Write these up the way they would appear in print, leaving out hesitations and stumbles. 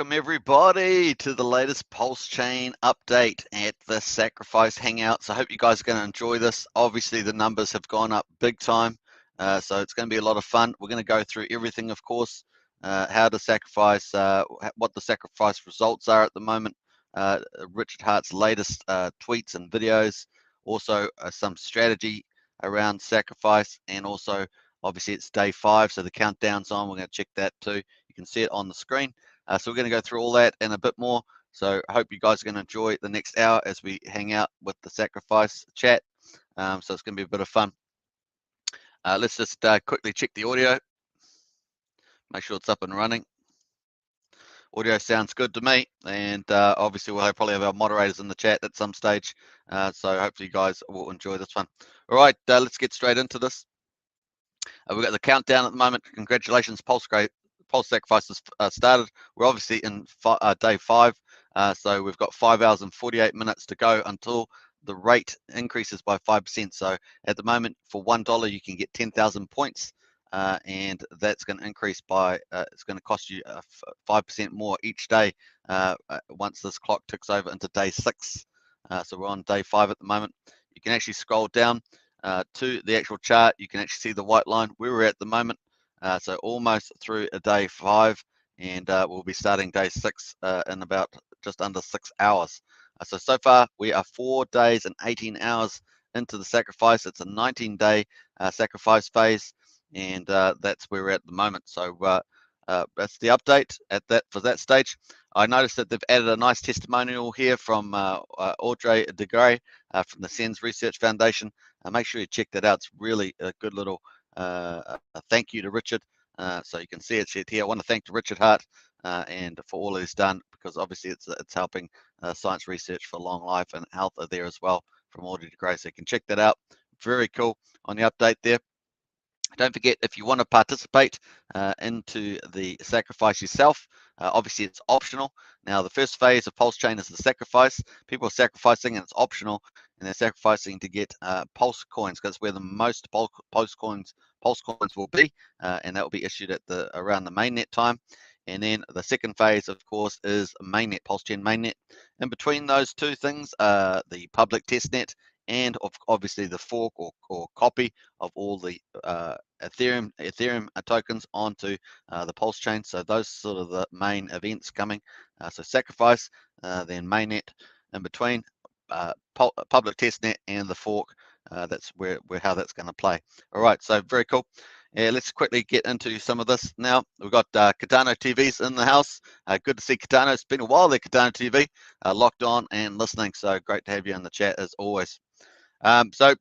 Welcome everybody to the latest Pulsechain update at the Sacrifice Hangouts. I hope you guys are going to enjoy this. Obviously the numbers have gone up big time, so it's going to be a lot of fun. We're going to go through everything, of course, how to sacrifice, what the sacrifice results are at the moment, Richard Hart's latest tweets and videos, also some strategy around sacrifice, and also obviously it's day 5, so the countdown's on. We're going to check that too. You can see it on the screen. So we're going to go through all that and a bit more. So I hope you guys are going to enjoy the next hour as we hang out with the Sacrifice chat. So it's going to be a bit of fun. Let's just quickly check the audio. Make sure it's up and running. Audio sounds good to me, and obviously we'll probably have our moderators in the chat at some stage. So hopefully you guys will enjoy this one. All right, let's get straight into this. We've got the countdown at the moment. Congratulations, Pulse Sacrifice has started. We're obviously in day 5, so we've got 5 hours and 48 minutes to go until the rate increases by 5%. So at the moment, for $1, you can get 10,000 points, and that's going to increase by, it's going to cost you 5% more each day once this clock ticks over into day 6. So we're on day 5 at the moment. You can actually scroll down to the actual chart. You can actually see the white line where we're at the moment. So almost through a day 5, and we'll be starting day 6 in about just under 6 hours. So far we are 4 days and 18 hours into the sacrifice. It's a 19-day sacrifice phase, and that's where we're at the moment. So that's the update for that stage. I noticed that they've added a nice testimonial here from Audrey de Grey from the SENS Research Foundation. Make sure you check that out. It's really a good little a thank you to Richard. So you can see it here. I want to thank Richard Hart and for all he's done, because obviously it's helping science research for long life and health are there as well from Audrey de Grey. So you can check that out. Very cool on the update there. Don't forget, if you want to participate into the sacrifice yourself, obviously it's optional. Now, the first phase of Pulsechain is the sacrifice. People are sacrificing and it's optional, and they're sacrificing to get pulse coins, because where the most pulse coins will be, and that will be issued at around the mainnet time. And then the second phase, of course, is mainnet, Pulsechain mainnet. In between those two things, the public testnet, and obviously the fork or copy of all the Ethereum tokens onto the Pulsechain. So those sort of the main events coming. So sacrifice, then mainnet, in between public testnet and the fork. That's where how that's going to play. All right, so very cool. Let's quickly get into some of this now. We've got Cardano TVs in the house. Good to see Cardano. It's been a while there, Cardano TV, locked on and listening. So great to have you in the chat as always. So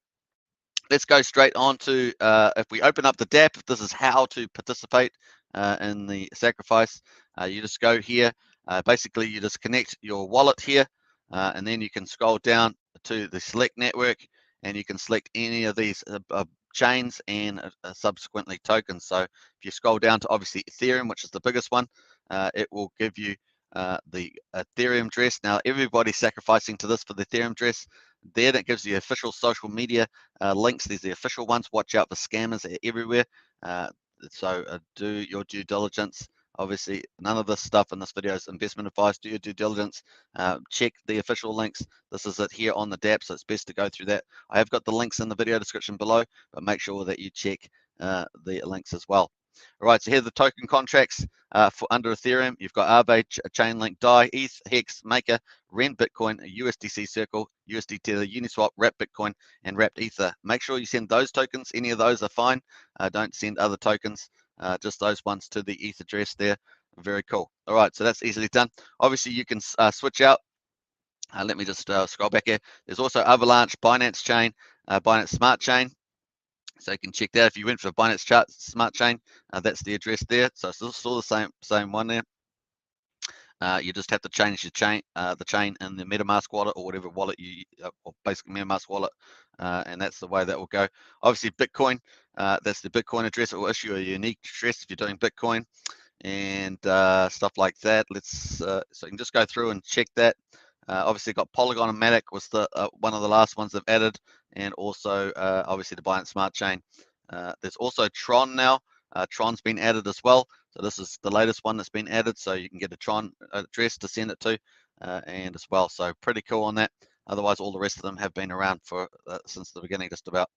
let's go straight on to, if we open up the DApp, this is how to participate in the sacrifice. You just go here. Basically, you just connect your wallet here, and then you can scroll down to the select network, and you can select any of these chains and subsequently tokens. So if you scroll down to obviously Ethereum, which is the biggest one, it will give you the Ethereum address. Now everybody's sacrificing to this for the Ethereum address. There, that gives you official social media links. These are the official ones. Watch out for scammers, they're everywhere. So do your due diligence. Obviously, none of this stuff in this video is investment advice. Do your due diligence. Check the official links. This is it here on the DApp, so it's best to go through that. I have got the links in the video description below, but make sure that you check the links as well. All right, so here are the token contracts for under Ethereum. You've got Aave, Chainlink, DAI, ETH, Hex, Maker, Ren Bitcoin, USDC Circle, USD Tether, Uniswap, Wrapped Bitcoin, and Wrapped Ether. Make sure you send those tokens. Any of those are fine. Don't send other tokens. Just those ones to the ETH address there. Very cool. All right, so that's easily done. Obviously, you can switch out. Let me just scroll back here. There's also Avalanche, Binance Chain, Binance Smart Chain. So you can check that if you went for Binance Smart Chain, that's the address there. So it's still the same one there. You just have to change your chain, the chain in the MetaMask wallet or whatever wallet you, or basically MetaMask wallet, and that's the way that will go. Obviously, Bitcoin, that's the Bitcoin address. It will issue a unique address if you're doing Bitcoin and stuff like that. So you can just go through and check that. Obviously, got Polygon and Matic was the one of the last ones they've added, and also obviously the Binance Smart Chain. There's also Tron now. Tron's been added as well. So this is the latest one that's been added, so you can get a Tron address to send it to, and as well. So pretty cool on that. Otherwise, all the rest of them have been around for since the beginning, just about.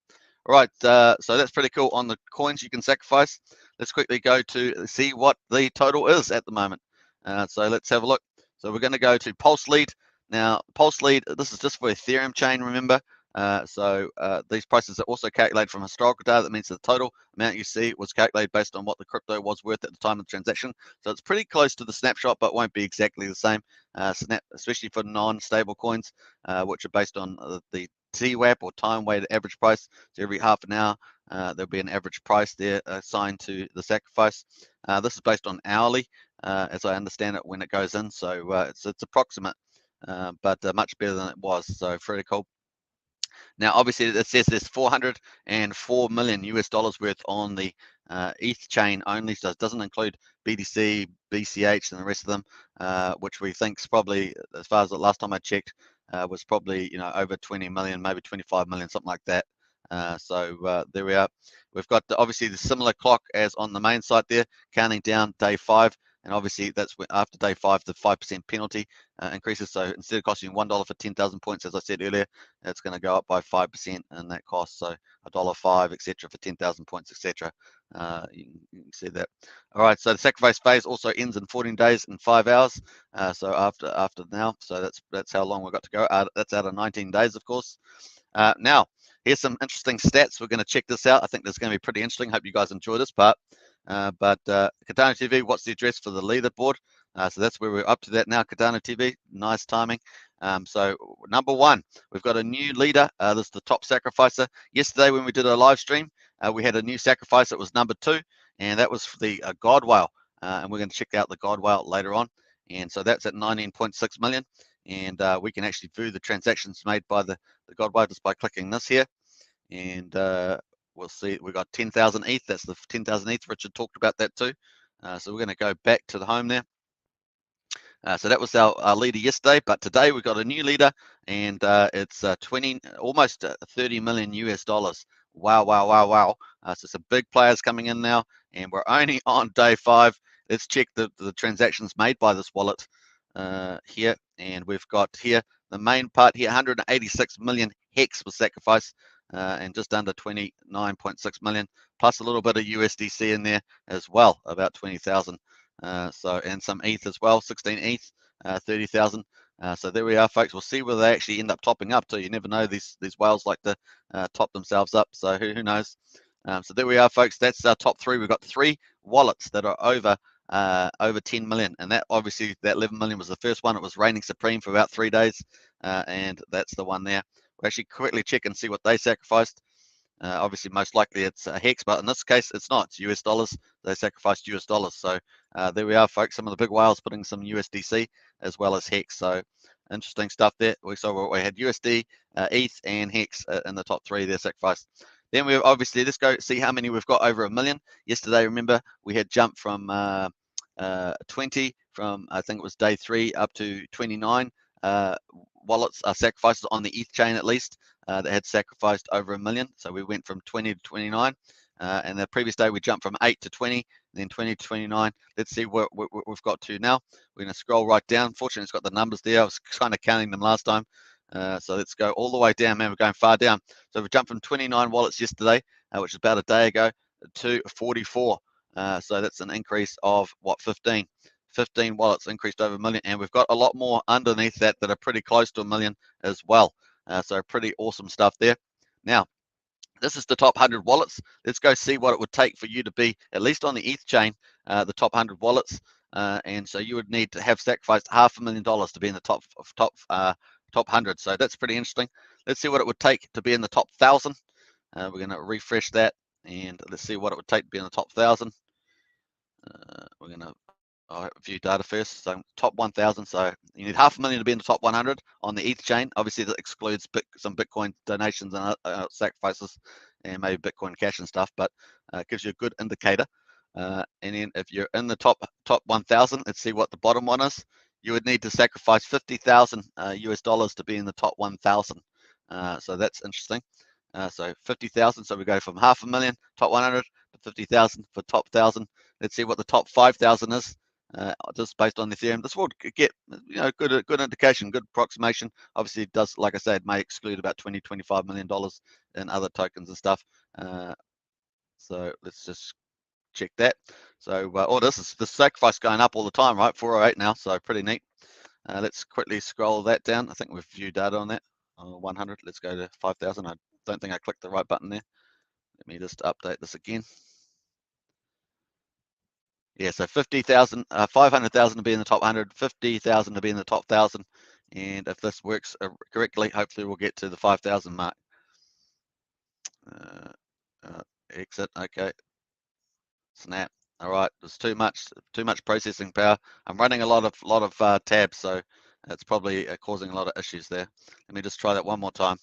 All right, so that's pretty cool on the coins you can sacrifice. Let's quickly go to see what the total is at the moment. So let's have a look. So we're going to go to Pulse Lead. Now, Pulse Lead, this is just for Ethereum chain, remember? These prices are also calculated from historical data. That means the total amount you see was calculated based on what the crypto was worth at the time of the transaction. So it's pretty close to the snapshot, but won't be exactly the same, especially for non-stable coins, which are based on the TWAP or time weighted average price. So every half an hour, there'll be an average price there assigned to the sacrifice. This is based on hourly, as I understand it, when it goes in. So it's approximate, but much better than it was. So pretty cool. Now, obviously, it says there's 404 million US dollars worth on the ETH chain only, so it doesn't include BTC, BCH, and the rest of them, which we think is probably, as far as the last time I checked, was probably over 20 million, maybe 25 million, something like that. There we are. We've got obviously the similar clock as on the main site there, counting down day 5. And obviously, that's after day 5, the 5% penalty increases. So instead of costing $1 for 10,000 points, as I said earlier, it's going to go up by 5% in that cost. So $1.05, etc., for 10,000 points, etc. You can see that. All right. So the sacrifice phase also ends in 14 days and 5 hours. So after now, so that's how long we've got to go. That's out of 19 days, of course. Now, here's some interesting stats. We're going to check this out. I think this is going to be pretty interesting. Hope you guys enjoy this part. Cardano TV, what's the address for the leaderboard? So that's where we're up to that now. Cardano TV, nice timing. So number 1, we've got a new leader. This is the top sacrificer. Yesterday when we did a live stream, we had a new sacrifice. It was number 2, and that was for the God Whale. And we're going to check out the God Whale later on. And so that's at 19.6 million. And we can actually view the transactions made by the God Whale just by clicking this here. And we'll see we've got 10,000 ETH. That's the 10,000 ETH. Richard talked about that too. So we're going to go back to the home there. So that was our leader yesterday, but today we've got a new leader, and it's almost 30 million US dollars. Wow, wow, wow, wow. So some big players coming in now, and we're only on day 5. Let's check the transactions made by this wallet here, and we've got here the main part here, 186 million Hex was sacrificed, and just under 29.6 million, plus a little bit of USDC in there as well, about 20,000. And some ETH as well, 16 ETH, 30,000. So there we are, folks. We'll see whether they actually end up topping up too. You never know; these whales like to top themselves up. So who knows? So there we are, folks. That's our top 3. We've got 3 wallets that are over 10 million, and that obviously that 11 million was the first one. It was reigning supreme for about 3 days, and that's the one there. We'll actually quickly check and see what they sacrificed. Obviously, most likely it's Hex, but in this case, it's not. It's US dollars. They sacrificed US dollars. So there we are, folks. Some of the big whales putting some USDC as well as Hex. So interesting stuff there. We saw we had USD, ETH, and Hex in the top 3 there sacrificed. Then we obviously, let's go see how many we've got over 1 million. Yesterday, remember, we had jumped from 20 from, I think it was day 3 up to 29 wallets sacrifices on the ETH chain at least that had sacrificed over 1 million. So we went from 20 to 29. And the previous day we jumped from 8 to 20, then 20 to 29. Let's see what we've got to now. We're going to scroll right down. Fortunately, it's got the numbers there. I was kind of counting them last time. So let's go all the way down, man. We're going far down. So we jumped from 29 wallets yesterday, which is about a day ago, to 44. So that's an increase of what, 15 wallets increased over 1 million, and we've got a lot more underneath that are pretty close to 1 million as well. So pretty awesome stuff there. Now, this is the top 100 wallets. Let's go see what it would take for you to be, at least on the ETH chain, the top 100 wallets. And so you would need to have sacrificed $500,000 to be in the top 100. So that's pretty interesting. Let's see what it would take to be in the top 1,000. We're going to refresh that, and let's see what it would take to be in the top 1,000. We're going to view data first. So top 1,000. So you need $500,000 to be in the top 100 on the ETH chain. Obviously, that excludes some Bitcoin donations and sacrifices, and maybe Bitcoin Cash and stuff. But it gives you a good indicator. And then if you're in the top 1,000, let's see what the bottom one is. You would need to sacrifice 50,000 US dollars to be in the top 1,000. So that's interesting. So 50,000. So we go from $500,000 top 100 to 50,000 for top 1,000. Let's see what the top 5,000 is, just based on Ethereum. This will get, good indication, good approximation. Obviously, it does, like I said, it may exclude about $20–25 million in other tokens and stuff. So let's just check that. So, this is the sacrifice going up all the time, right? 408 now, so pretty neat. Let's quickly scroll that down. I think we've viewed data on that. 100. Let's go to 5,000. I don't think I clicked the right button there. Let me just update this again. Yeah, so 50,000, 500,000 to be in the top 100, 50,000 to be in the top 1,000. And if this works correctly, hopefully we'll get to the 5,000 mark. Exit. Okay. Snap. All right. There's too much processing power. I'm running a lot of tabs, so it's probably causing a lot of issues there. Let me just try that one more time.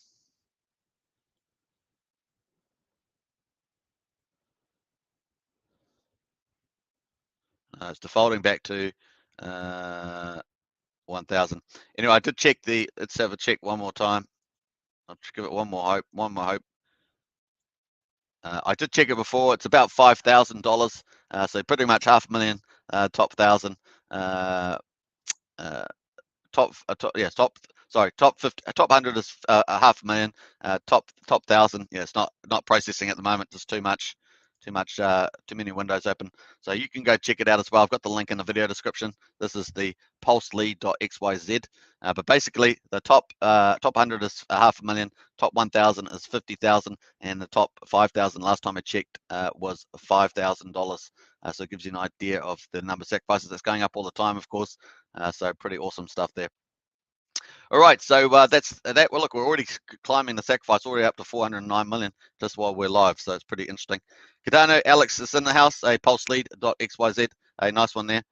It's defaulting back to 1,000. Anyway, I did check let's have a check one more time. I'll give it one more hope. I did check it before. It's about $5,000. So pretty much $500,000, top 1,000. Top 50, top 100 is $500,000. Top 1,000, yeah, it's not processing at the moment. Just too many windows open. So you can go check it out as well. I've got the link in the video description. This is the pulselead.xyz. But basically, the top 100 is $500,000, top 1,000 is 50,000, and the top 5,000 last time I checked was $5,000. So it gives you an idea of the number of sacrifices. That's going up all the time, of course. So pretty awesome stuff there. All right, so that's that. Well, look, we're already climbing the sacrifice, already up to 409 million just while we're live, so it's pretty interesting. Cardano, Alex is in the house, a pulselead.xyz, a nice one there.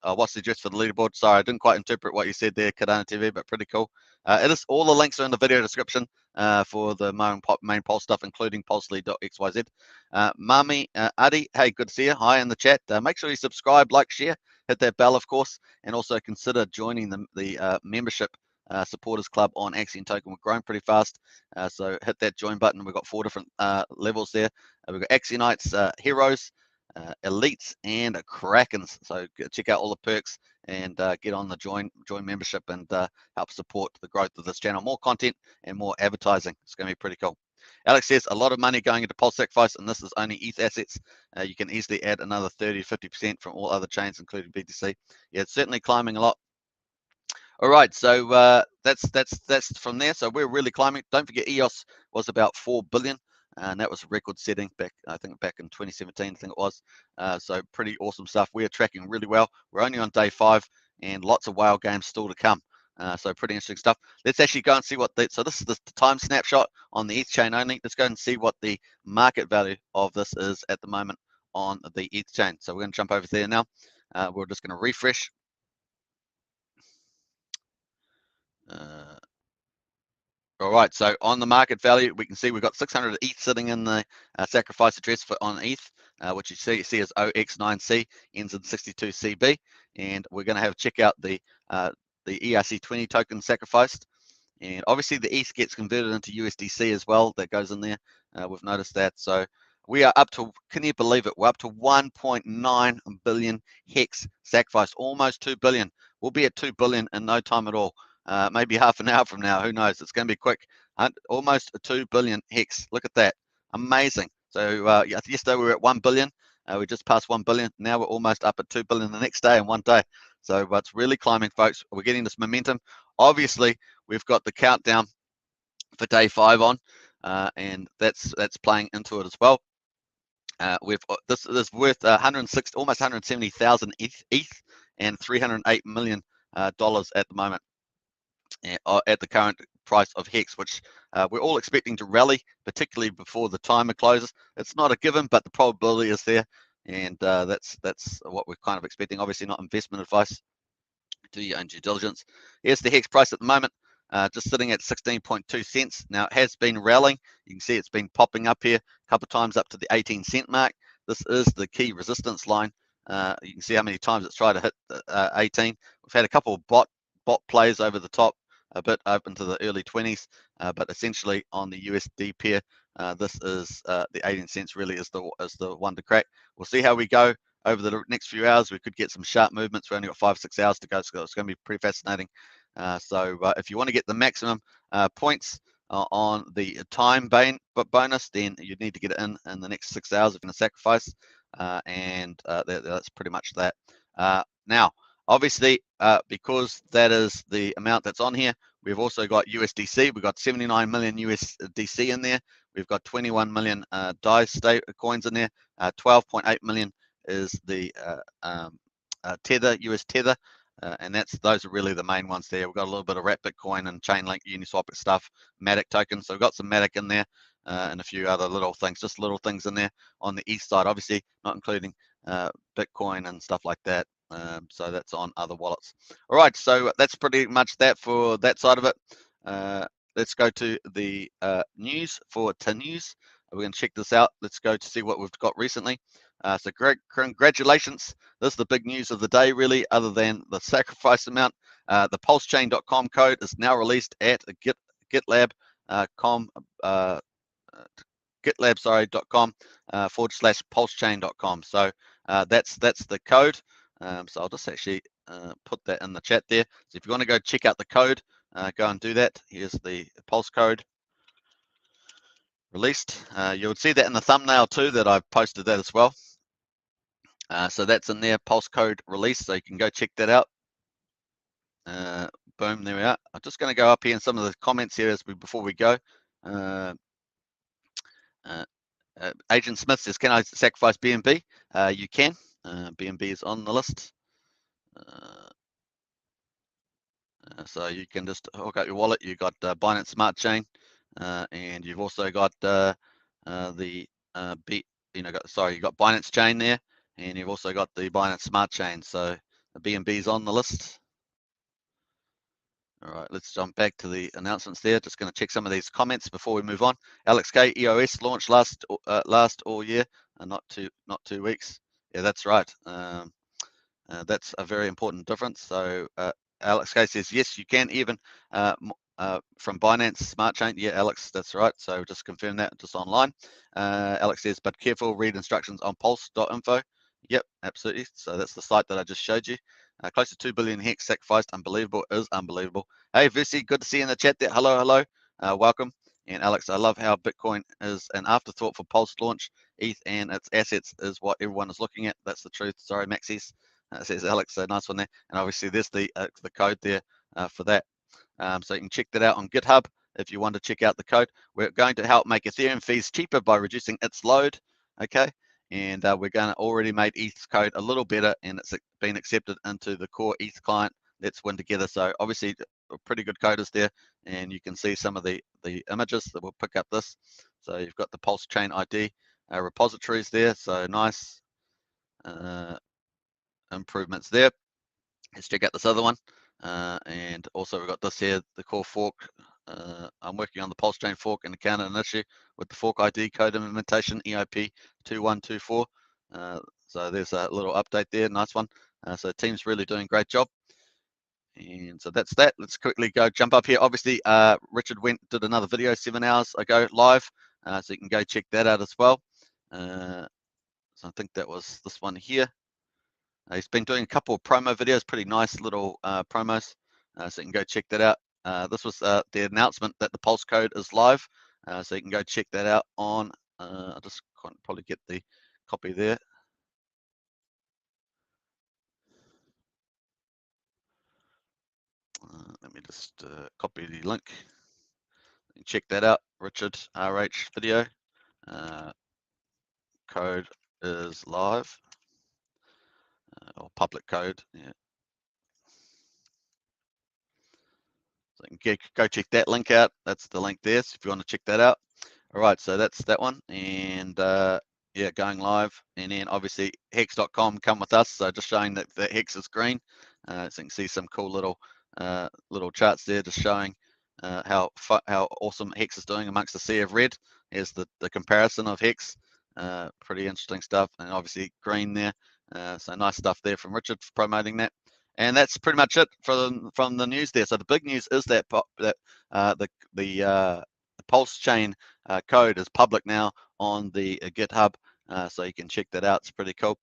What's the address for the leaderboard? Sorry, I didn't quite interpret what you said there, Cardano TV, but pretty cool. It is all the links are in the video description for the main Pulse stuff, including pulselead.xyz. Mami Adi, hey, good to see you. Hi in the chat. Make sure you subscribe, like, share, hit that bell, of course, and also consider joining the membership supporters club on Axiom Token. We're growing pretty fast, so hit that join button. We've got 4 different levels there. We've got Axionites, Heroes, Elites, and Krakens. So check out all the perks and get on the join membership and help support the growth of this channel. More content and more advertising. It's going to be pretty cool. Alex says a lot of money going into Pulse Sacrifice, and this is only ETH assets. You can easily add another 30–50% from all other chains, including BTC. Yeah, it's certainly climbing a lot. All right, so that's from there. So we're really climbing. Don't forget, EOS was about 4 billion, and that was record setting back, I think, back in 2017. I think it was. So pretty awesome stuff. We are tracking really well. We're only on day 5, and lots of whale games still to come. So pretty interesting stuff. Let's actually go and see what so this is the time snapshot on the ETH chain only. Let's go and see what the market value of this is at the moment on the ETH chain. So we're going to jump over there now. We're just going to refresh. All right, so on the market value, we can see we've got 600 ETH sitting in the sacrifice address on ETH, which you see as OX9C, ends in 62CB, and we're going to have check out the ERC20 token sacrificed, and obviously the ETH gets converted into USDC as well. That goes in there. We've noticed that. So we are up to, can you believe it? We're up to 1.9 billion hex sacrificed, almost 2 billion. We'll be at 2 billion in no time at all. Maybe half an hour from now, who knows? It's going to be quick. Almost 2 billion hex. Look at that. Amazing. So yesterday we were at 1 billion. We just passed 1 billion. Now we're almost up at 2 billion the next day in one day. So it's really climbing, folks. We're getting this momentum. Obviously, we've got the countdown for day 5 on, and that's playing into it as well. This is worth almost 170,000 ETH and $308 million at the moment. At the current price of Hex, which we're all expecting to rally, particularly before the timer closes. It's not a given, but the probability is there, and that's what we're kind of expecting. Obviously, not investment advice. Do your own due diligence. Here's the Hex price at the moment, just sitting at 16.2 cents. Now, it has been rallying. You can see it's been popping up here a couple of times up to the 18-cent mark. This is the key resistance line. You can see how many times it's tried to hit 18. We've had a couple of bot plays over the top, a bit open to the early 20s, but essentially on the USD pair, this is the 18 cents really is the one to crack. We'll see how we go over the next few hours. We could get some sharp movements. We only got 5-6 hours to go, so it's going to be pretty fascinating. So if you want to get the maximum points on the time bonus, then you need to get it in the next 6 hours if you're going to sacrifice, and that's pretty much that. Now, obviously, because that is the amount that's on here, we've also got USDC. We've got 79 million USDC in there. We've got 21 million DAI coins in there. 12.8 million is the Tether, US Tether, and those are really the main ones there. We've got a little bit of Wrap Bitcoin and Chainlink, Uniswap stuff, Matic tokens. So we've got some Matic in there and a few other little things, just little things in there on the east side, obviously not including Bitcoin and stuff like that. So that's on other wallets. All right, so that's pretty much that for that side of it. Let's go to the news for news. We're going to check this out. Let's go to see what we've got recently. So congratulations. This is the big news of the day, really, other than the sacrifice amount. The Pulsechain.com code is now released at GitLab.com. GitLab.com/Pulsechain.com. So that's the code. So I'll just actually put that in the chat there. So if you want to go check out the code, go and do that. Here's the Pulse code released. You would see that in the thumbnail too, that I've posted that as well. So that's in there, Pulse code release. So you can go check that out. Boom, there we are. I'm just going to go up here in some of the comments here before we go. Agent Smith says, can I sacrifice BNB? You can. BNB is on the list. So you can just hook up your wallet. You've got Binance Smart Chain, and you've also got you've got Binance Chain there, and you've also got the Binance Smart Chain. So the BNB is on the list. All right, let's jump back to the announcements there. Just going to check some of these comments before we move on. Alex K, EOS launched last all year, not 2 weeks. Yeah, that's right. That's a very important difference. So Alex K says, yes, you can even from Binance Smart Chain. Yeah, Alex, that's right. So just confirm that just online. Alex says, but careful, read instructions on pulse.info. Yep, absolutely. So that's the site that I just showed you. Close to 2 billion hex sacrificed. Unbelievable is unbelievable. Hey, Vusi, good to see you in the chat there. Hello, hello. Welcome. And Alex, I love how Bitcoin is an afterthought for Pulse launch. ETH and its assets is what everyone is looking at. That's the truth. Sorry, Maxis. Says Alex, so nice one there. And obviously there's the code there for that. So you can check that out on GitHub if you want to check out the code. We're going to help make Ethereum fees cheaper by reducing its load. Okay. And we're going to already made ETH's code a little better, and it's been accepted into the core ETH client. Let's win together. So obviously a pretty good code is there, and you can see some of the images that will pick up this. So you've got the Pulsechain ID repositories there. So nice improvements there. Let's check out this other one. And also we've got this here, the core fork. I'm working on the Pulsechain fork and encountered an issue with the fork ID code implementation EIP 2124. So there's a little update there, nice one. So the team's really doing a great job. And so that's that. Let's quickly go jump up here. Obviously, Richard did another video 7 hours ago live, so you can go check that out as well. So I think that was this one here. He's been doing a couple of promo videos, pretty nice little promos, so you can go check that out. This was the announcement that the Pulse code is live, so you can go check that out on, I'll just probably get the copy there. Let me just copy the link. Check that out, Richard RH video. Code is live, or public code, yeah. So you can go check that link out. That's the link there, so if you want to check that out. All right, so that's that one, and yeah, going live, and then obviously Hex.com come with us. So just showing that the Hex is green, so you can see some cool little charts there, just showing how awesome Hex is doing amongst the sea of red. Here's the comparison of Hex. Pretty interesting stuff, and obviously green there. So nice stuff there from Richard for promoting that. And that's pretty much it from the news there. So the big news is that the Pulsechain code is public now on the GitHub, so you can check that out. It's pretty cool.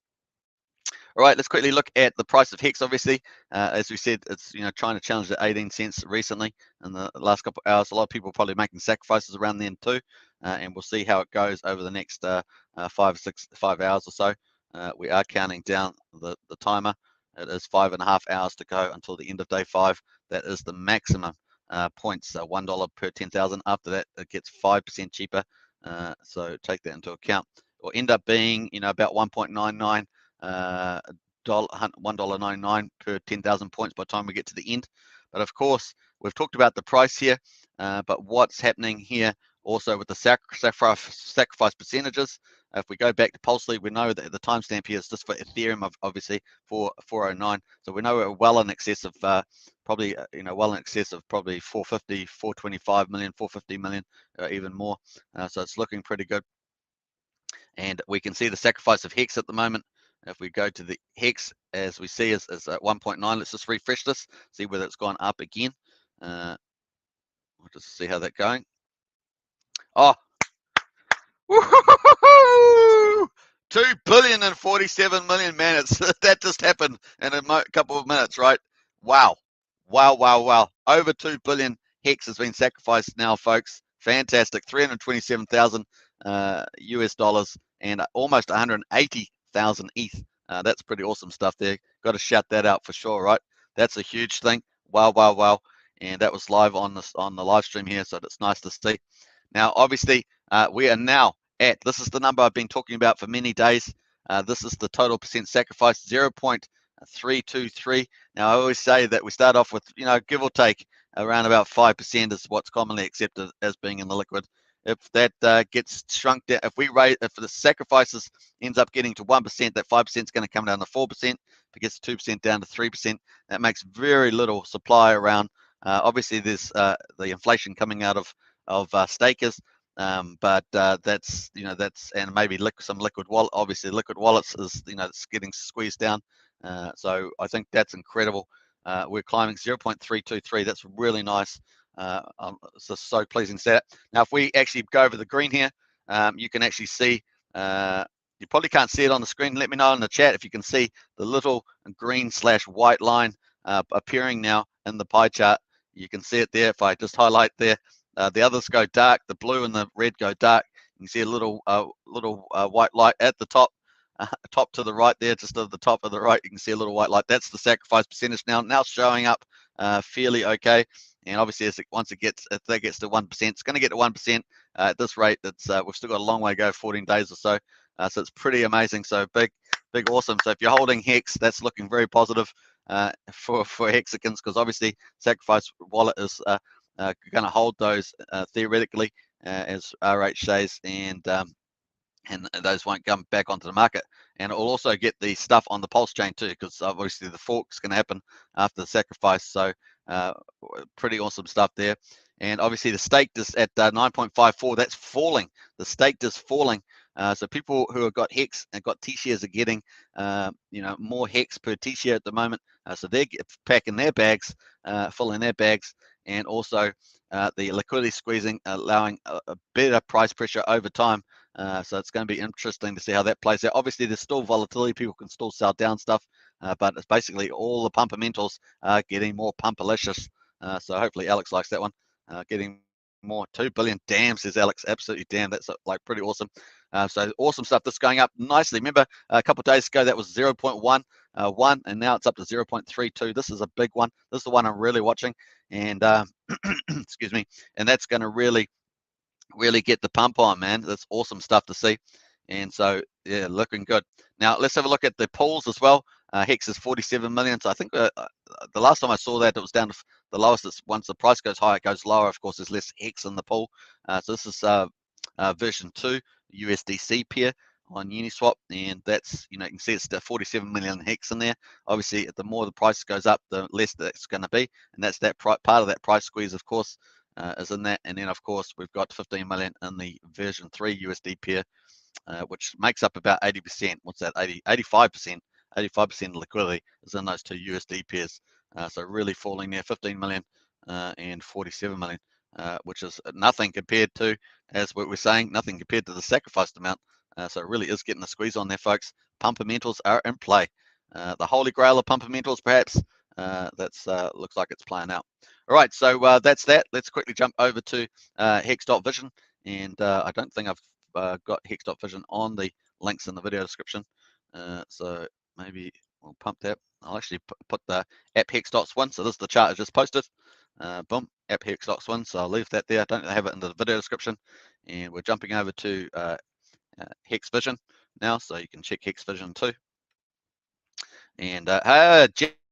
All right, let's quickly look at the price of Hex. Obviously, as we said, it's trying to challenge the 18 cents recently in the last couple of hours. A lot of people probably making sacrifices around then too, and we'll see how it goes over the next 5 hours or so. We are counting down the timer. It is 5.5 hours to go until the end of day 5. That is the maximum points, $1 per 10,000. After that, it gets 5% cheaper. So take that into account. It will end up being about 1.99. $1.99 per 10,000 points by the time we get to the end. But of course, we've talked about the price here, but what's happening here also with the sacrifice percentages. If we go back to Pulsechain, we know that the timestamp here is just for Ethereum, obviously, for 409. So we know we're well in excess of probably 450, 425 million, 450 million, even more. So it's looking pretty good. And we can see the sacrifice of Hex at the moment. If we go to the Hex, as we see, is at 1.9. Let's just refresh this, see whether it's gone up again. We'll just see how that's going. Oh, 2,047,000,000, man. That just happened in a couple of minutes, right? Wow. Over 2 billion Hex has been sacrificed now, folks. Fantastic. 327,000 US dollars and almost 180,000 ETH. That's pretty awesome stuff there. Got to shout that out for sure, right? That's a huge thing. Wow. And that was live on the live stream here, so it's nice to see. Now, obviously, we are now at, this is the number I've been talking about for many days. This is the total percent sacrifice, 0.323. Now, I always say that we start off with, give or take, around about 5% is what's commonly accepted as being in the liquid. If that gets shrunk down, if the sacrifices ends up getting to 1%, that 5% is going to come down to 4%. If it gets 2% down to 3%, that makes very little supply around. Obviously, there's the inflation coming out of stakers, but that's and maybe some liquid wallet. Obviously, liquid wallets is it's getting squeezed down. So I think that's incredible. We're climbing 0.323. That's really nice. It's just so pleasing to see it. Now, if we actually go over the green here, you can actually see. You probably can't see it on the screen. Let me know in the chat if you can see the little green/white line appearing now in the pie chart. You can see it there. If I just highlight there, the others go dark. The blue and the red go dark. You can see a little white light at the top. Top to the right there, just at the top of the right, you can see a little white light. That's the sacrifice percentage now showing up fairly okay. And obviously, if that gets to 1%, it's going to get to 1% at this rate. We've still got a long way to go, 14 days or so. So it's pretty amazing. So big, awesome. So if you're holding Hex, that's looking very positive for Hexicans, because obviously Sacrifice Wallet is going to hold those theoretically, as RH says, and those won't come back onto the market. And it will also get the stuff on the Pulsechain too, because obviously the fork is going to happen after the sacrifice. So pretty awesome stuff there. And obviously the staked is at 9.54. That's falling. The staked is falling. So people who have got Hex and got T-shares are getting more Hex per T-share at the moment. So they're packing their bags, filling their bags, and also the liquidity squeezing, allowing a better price pressure over time. So it's going to be interesting to see how that plays out. Obviously, there's still volatility. People can still sell down stuff, but it's basically all the pumpermentals are getting more pumperlicious. So hopefully Alex likes that one. Getting more. 2 billion. Damn, says Alex. Absolutely damn. That's like pretty awesome. So awesome stuff. This going up nicely. Remember a couple of days ago that was 0.11, and now it's up to 0.32. This is a big one. This is the one I'm really watching, and excuse me. And that's going to really get the pump on, man. That's awesome stuff to see. And so, yeah, looking good. Now, let's have a look at the pools as well. Hex is 47 million. So I think the last time I saw that, it was down to the lowest. Once the price goes higher, it goes lower. Of course, there's less Hex in the pool. So this is version 2 USDC pair on Uniswap. And that's, you can see it's 47 million Hex in there. Obviously, the more the price goes up, the less that's going to be. And that's that part of that price squeeze, of course. Is in that, and then of course we've got 15 million in the version 3 USD pair, which makes up about 80%. What's that? 85% of liquidity is in those two USD pairs. So really falling there, 15 million and 47 million. which is nothing compared to, as what we're saying, nothing compared to the sacrificed amount. So it really is getting the squeeze on there, folks. Pumpermentals are in play. The holy grail of pumpermentals, perhaps. That's looks like it's playing out. All right, so that's that. Let's quickly jump over to Hex.Vision, and I don't think I've got Hex.Vision on the links in the video description. So maybe we'll pump that. I'll actually put the app Hex.Swin. So this is the chart I just posted. Boom, app Hex.Swin. So I'll leave that there. I don't have it in the video description. And we're jumping over to Hex Vision now, so you can check Hex Vision too. And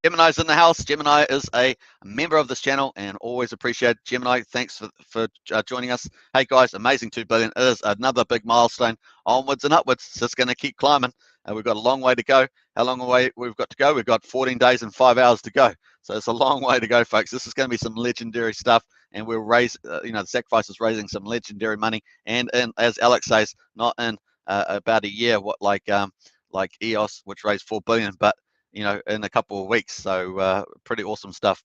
Gemini's in the house. Gemini is a member of this channel and always appreciate Gemini. Thanks for joining us. Hey guys, amazing 2 billion is another big milestone. Onwards and upwards. It's just going to keep climbing. We've got a long way to go. How long away we've got to go? We've got 14 days and 5 hours to go. So it's a long way to go, folks. This is going to be some legendary stuff, and we'll raise, the sacrifice is raising some legendary money. And as Alex says, not in about a year, like EOS, which raised 4 billion, but in a couple of weeks. So pretty awesome stuff.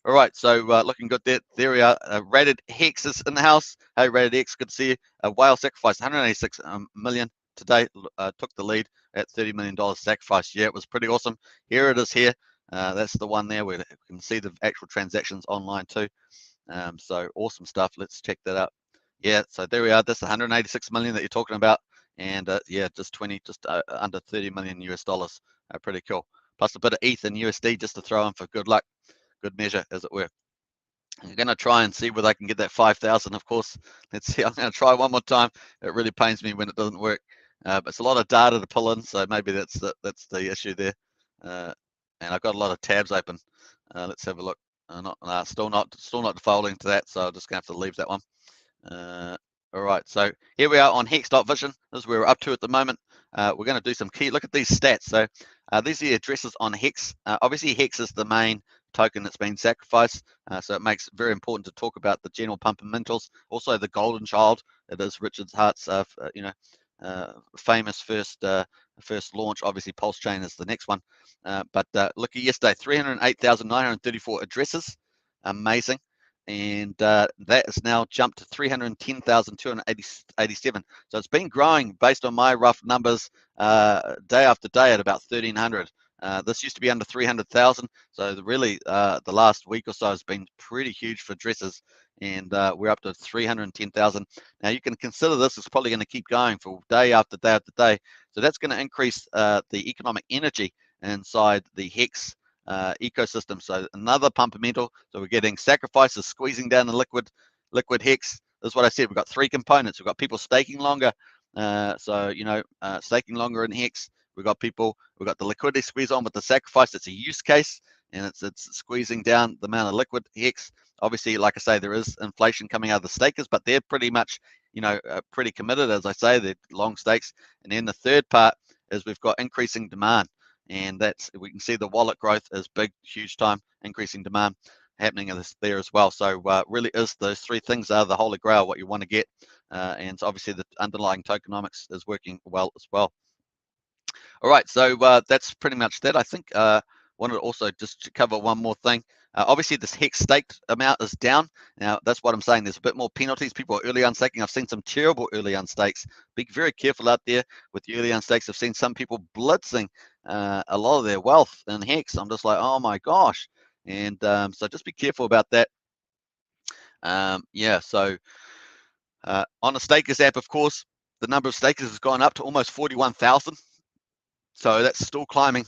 All right, so looking good there. There we are. Rated Hex is in the house. Hey, Rated X, good to see you. Whale sacrifice, 186 million today. Took the lead at $30 million sacrifice. Yeah, it was pretty awesome. Here it is here. That's the one there. We can see the actual transactions online too. So awesome stuff. Let's check that out. Yeah, so there we are. That's 186 million that you're talking about. And yeah, just under 30 million US dollars. Pretty cool. Plus a bit of ETH and USD just to throw in for good luck, good measure, as it were. I'm going to try and see whether I can get that 5,000, of course. Let's see. I'm going to try one more time. It really pains me when it doesn't work. But it's a lot of data to pull in, so maybe that's the issue there. And I've got a lot of tabs open. Let's have a look. Still not defaulting to that, so I'm just going to have to leave that one. All right, so here we are on Hex.Vision. This is where we're up to at the moment. We're going to do some key. Look at these stats. So these are the addresses on Hex. Obviously, Hex is the main token that's been sacrificed, so it makes it very important to talk about the general pumpermentals. Also, the golden child. It is Richard Hart's, famous first launch. Obviously, Pulsechain is the next one. But look at yesterday, 308,934 addresses. Amazing. And that has now jumped to 310,287. So it's been growing based on my rough numbers day after day at about 1,300. This used to be under 300,000. So really the last week or so has been pretty huge for addresses. And we're up to 310,000. Now you can consider this is probably going to keep going for day after day after day. So that's going to increase the economic energy inside the Hex ecosystem. So another pumpermental. So we're getting sacrifices squeezing down the liquid Hex. This is what I said. We've got three components. We've got people staking longer. Staking longer in Hex. We've got the liquidity squeeze on with the sacrifice. It's a use case, and it's squeezing down the amount of liquid Hex. Obviously, like I say, there is inflation coming out of the stakers, but they're pretty much, pretty committed, as I say. They're long stakes. And then the third part is we've got increasing demand. And we can see the wallet growth is big, huge time, increasing demand happening there as well. So really is those three things are the holy grail, what you want to get. And obviously the underlying tokenomics is working well as well. All right, so that's pretty much that. I think wanted to also just cover one more thing. Obviously, this Hex staked amount is down. Now, that's what I'm saying. There's a bit more penalties. People are early unstaking. I've seen some terrible early unstakes. Be very careful out there with the early unstakes. I've seen some people blitzing a lot of their wealth in Hex. I'm just like, oh my gosh. And so just be careful about that. Yeah, so on the stakers app, of course, the number of stakers has gone up to almost 41,000. So that's still climbing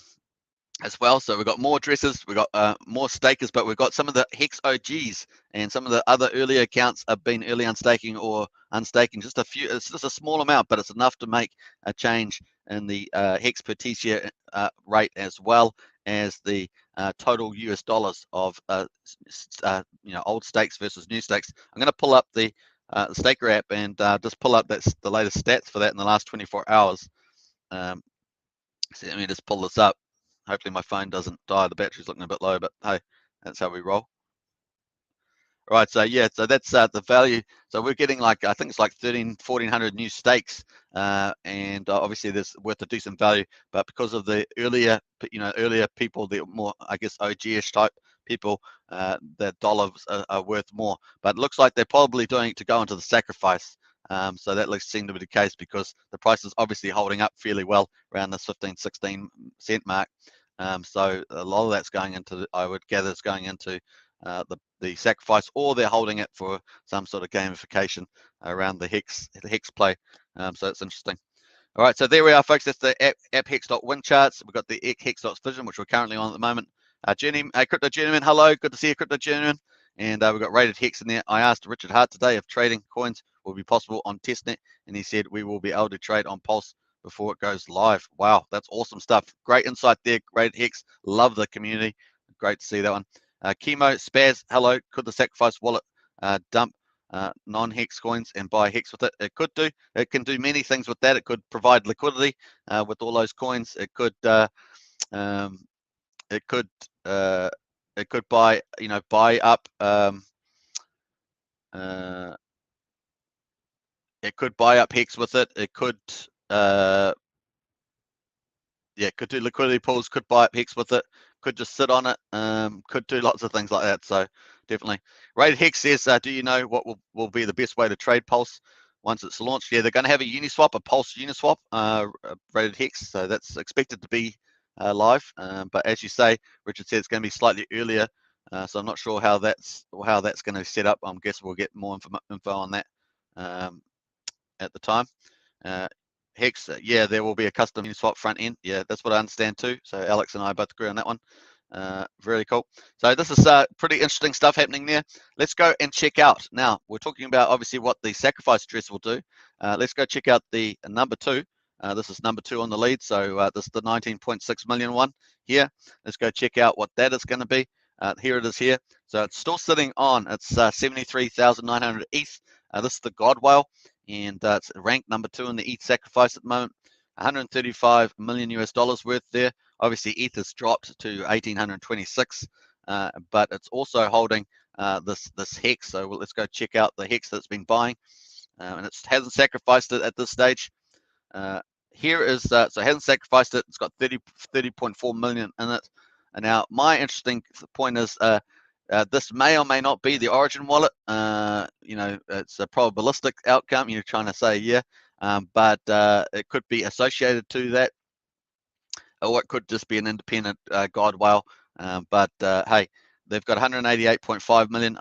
as well. So we've got more addresses, we've got more stakers, but we've got some of the Hex OGs and some of the other earlier accounts have been early unstaking or unstaking. Just a few, it's just a small amount, but it's enough to make a change in the Hex per TCA rate, as well as the total US dollars of old stakes versus new stakes. I'm going to pull up the staker app and just pull up the latest stats for that in the last 24 hours. So let me just pull this up. Hopefully my phone doesn't die. The battery's looking a bit low, but hey, that's how we roll. All right, so yeah, so that's the value. So we're getting I think it's like 1,400 new stakes, and obviously there's worth a decent value. But because of the earlier people, the more, I guess, OG-ish type people, their dollars are worth more. But it looks like they're probably doing it to go into the sacrifice. So that looks seem to be the case because the price is obviously holding up fairly well around this 15, 16 cent mark. So a lot of that's going into, I would gather, it's going into the sacrifice, or they're holding it for some sort of gamification around the hex play. So it's interesting. All right, so there we are, folks. That's the app hex.win charts. We've got the hex.vision, which we're currently on at the moment. Crypto Journeyman, hello. Good to see you, Crypto Journeyman. And we've got rated hex in there. I asked Richard Hart today if trading coins will be possible on testnet, and he said we will be able to trade on Pulse before it goes live. Wow, that's awesome stuff. Great insight there, rated hex. Love the community. Great to see that one. Chemo Spaz, hello. Could the sacrifice wallet dump non-hex coins and buy hex with it? It could do. It can do many things with that. It could provide liquidity with all those coins. It could it could buy, buy up. It could buy up hex with it. It could could do liquidity pools. Could buy up hex with it. Could just sit on it. Could do lots of things like that. So definitely. Rated Hex says, do you know what will be the best way to trade Pulse once it's launched? Yeah, they're going to have a Uniswap, a Pulse Uniswap, Rated Hex. So that's expected to be live. But as you say, Richard said it's going to be slightly earlier. So I'm not sure how that's going to set up. I'm guessing we'll get more info on that at the time. Hex, yeah, there will be a custom Uniswap front end. Yeah, that's what I understand too. So Alex and I both agree on that one. Very cool. So this is pretty interesting stuff happening there. Let's go and check out. Now, we're talking about obviously what the sacrifice address will do. Let's go check out the number 2. This is number 2 on the lead. So this is the 19.6 million one here. Let's go check out what that is going to be. Here it is here. So it's still sitting on. It's 73,900 ETH. This is the God whale, and it's ranked number 2 in the ETH sacrifice at the moment. 135 million US dollars worth there. Obviously, ETH has dropped to 1,826, but it's also holding this hex. So let's go check out the hex that's been buying, and it hasn't sacrificed it at this stage. Here is so it hasn't sacrificed it. It's got 30.4 million in it. And now my interesting point is this may or may not be the origin wallet. It's a probabilistic outcome. You're trying to say, yeah, but it could be associated to that, or it could just be an independent God whale. But hey, they've got 188.5 million.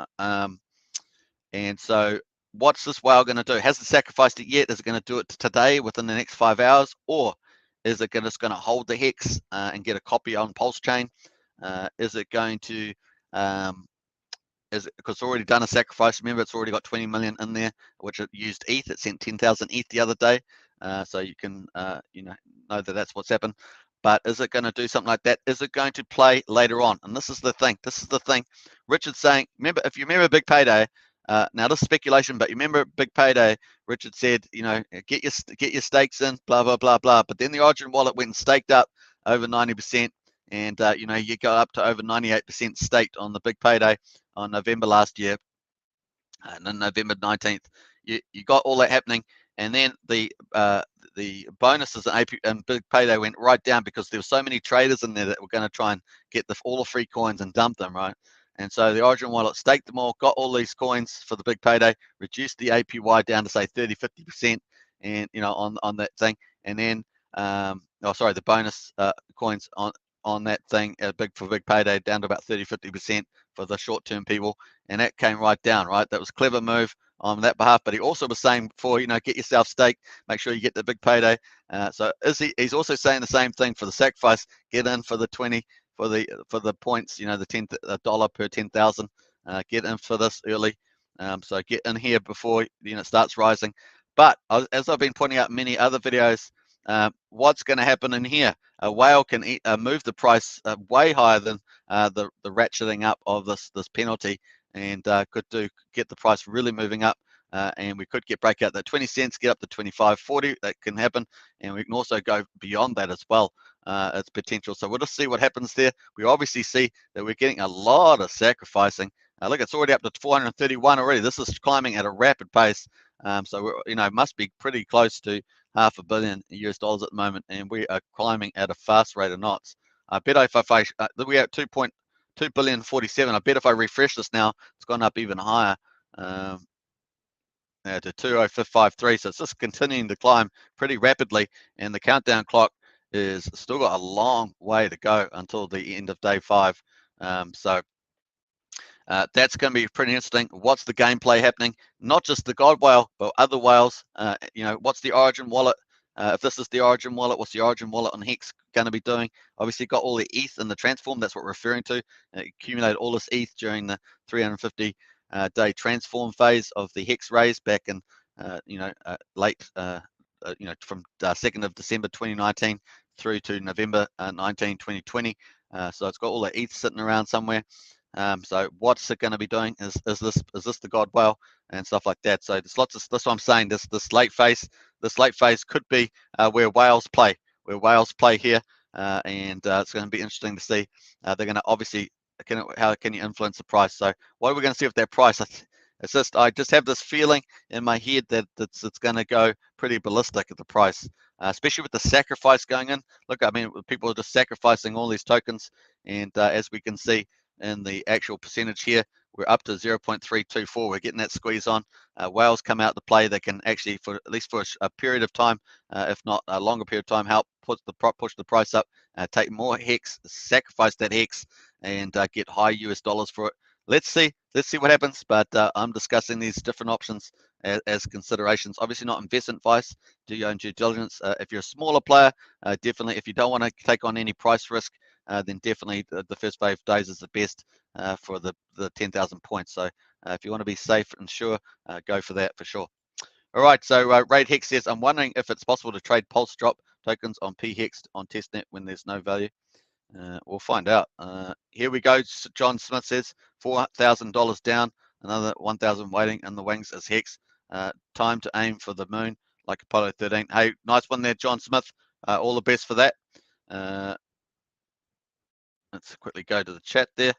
And so what's this whale going to do? Hasn't sacrificed it yet. Is it going to do it today within the next 5 hours, or is it just going to hold the hex and get a copy on Pulsechain? Is it going to because it's already done a sacrifice? Remember, it's already got 20 million in there, which it used ETH. It sent 10,000 ETH the other day, so you can know that that's what's happened. But is it going to do something like that? Is it going to play later on? And this is the thing. Richard's saying, remember, if you remember Big Payday, now this is speculation, but you remember Big Payday, Richard said, get your stakes in, blah, blah, blah, blah. But then the Origin wallet went and staked up over 90%. And, you go up to over 98% staked on the Big Payday on November last year. And then November 19th, you got all that happening. And then the bonuses and Big Payday went right down because there were so many traders in there that were going to try and get all the free coins and dump them, right? And so the Origin wallet staked them all, got all these coins for the Big Payday, reduced the APY down to say 30, 50%, and on that thing. And then the bonus coins on that thing for Big Payday down to about 30, 50% for the short-term people, and that came right down, right? That was a clever move on that behalf. But he also was saying before, get yourself staked, make sure you get the Big Payday. So he's also saying the same thing for the sacrifice. Get in for the 20 for the points, the $10 per 10,000. Get in for this early. So get in here before it starts rising. But as I've been pointing out in many other videos, what's going to happen in here? A whale can move the price way higher than the ratcheting up of this penalty, and could get the price really moving up, and we could get breakout that 20 cents, get up to 25, 40. That can happen, and we can also go beyond that as well. It's potential. So we'll just see what happens there. We obviously see that we're getting a lot of sacrificing. Look, it's already up to 431 already. This is climbing at a rapid pace. So we're, must be pretty close to $500 million US dollars at the moment, and we are climbing at a fast rate of knots. I bet if we are 2,047,000,000. I bet if I refresh this now, it's gone up even higher. To 20553, so it's just continuing to climb pretty rapidly, and the countdown clock is still got a long way to go until the end of day 5. So that's going to be pretty interesting. What's the gameplay happening? Not just the God whale, but other whales. What's the Origin wallet? If this is the Origin wallet, what's the Origin wallet on Hex going to be doing? Obviously, got all the ETH in the transform. That's what we're referring to. Accumulated all this ETH during the 350 day transform phase of the Hex raise back in, late, from 2nd of December 2019 through to November 19, 2020. So it's got all the ETH sitting around somewhere. So what's it going to be doing? Is this the God whale and stuff like that? So there's lots of, that's what I'm saying. This late phase could be where whales play here, and it's going to be interesting to see. They're going to obviously, how can you influence the price? So what are we going to see with that price? I just have this feeling in my head that it's going to go pretty ballistic at the price, especially with the sacrifice going in. Look, I mean, people are just sacrificing all these tokens, and as we can see in the actual percentage here, we're up to 0.324. We're getting that squeeze on. Whales come out to play. They can actually, for at least for a period of time, if not a longer period of time, help push the price up, take more Hex, sacrifice that Hex, and get high US dollars for it. Let's see what happens. But I'm discussing these different options as considerations. Obviously not investment advice. Do your own due diligence. If you're a smaller player, definitely. If you don't want to take on any price risk, then definitely the first 5 days is the best for the 10,000 points. So if you want to be safe and sure, go for that for sure. All right, so Raid Hex says, I'm wondering if it's possible to trade pulse drop tokens on PHEX on testnet when there's no value. We'll find out. Here we go. John Smith says $4,000 down, another 1,000 waiting in the wings as Hex. Time to aim for the moon like Apollo 13. Hey, nice one there, John Smith. All the best for that. Let's quickly go to the chat there.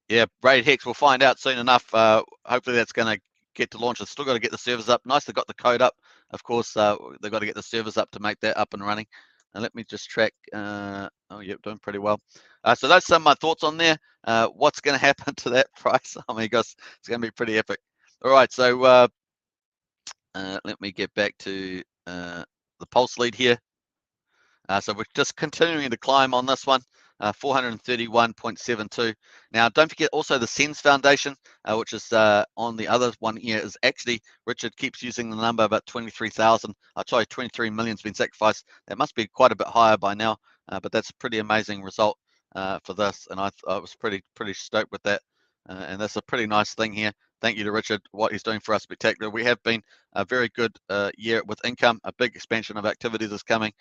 Yeah, Raid Hex, we'll find out soon enough. Hopefully that's going to get to launch. It's still got to get the servers up. Nice, they got the code up. Of course, they've got to get the servers up to make that up and running. And let me just track. Oh, yep, doing pretty well. So those are some of my thoughts on there. What's going to happen to that price? Oh my gosh, it's going to be pretty epic. All right, so let me get back to the pulse lead here. So we're just continuing to climb on this one, 431.72. Now, don't forget also the Sens Foundation, which is on the other one here, is actually, Richard keeps using the number about 23,000. Sorry, 23 million's been sacrificed. That must be quite a bit higher by now, but that's a pretty amazing result for this, and I was pretty stoked with that. And that's a pretty nice thing here. Thank you to Richard, what he's doing for us, spectacular. We have been a very good year with income. A big expansion of activities is coming.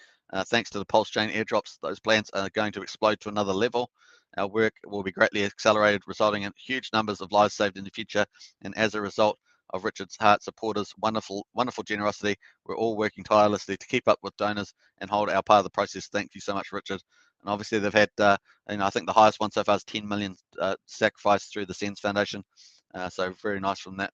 Thanks to the Pulsechain airdrops, those plans are going to explode to another level. Our work will be greatly accelerated, resulting in huge numbers of lives saved in the future. And as a result of Richard's heart supporters, wonderful generosity, we're all working tirelessly to keep up with donors and hold our part of the process. Thank you so much, Richard. And obviously they've had, I think the highest one so far is 10 million sacrificed through the Sens Foundation. So very nice from that.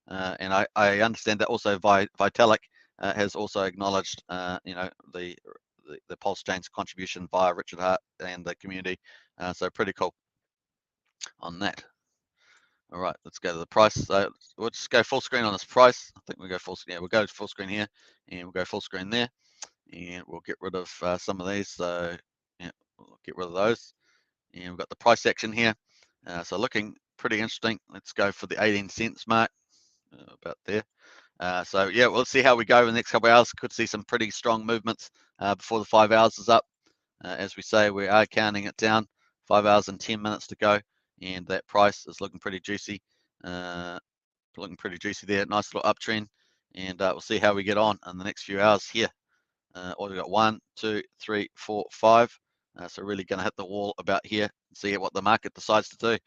And I understand that also Vitalik has also acknowledged, the Pulsechain's contribution via Richard Hart and the community. So pretty cool on that. All right, let's go to the price. So we'll just go full screen on this price. I think we go full screen. Yeah, we'll go full screen here, and we'll go full screen there, and we'll get rid of some of these. So yeah, we'll get rid of those, and we've got the price action here. So looking pretty interesting. Let's go for the 18 cents mark, about there. So yeah, we'll see how we go in the next couple of hours. Could see some pretty strong movements before the 5 hours is up. As we say, we are counting it down. 5 hours and 10 minutes to go, and that price is looking pretty juicy. Looking pretty juicy there. Nice little uptrend, and we'll see how we get on in the next few hours here. What we got? 1, 2, 3, 4, 5. So really going to hit the wall about here. See what the market decides to do.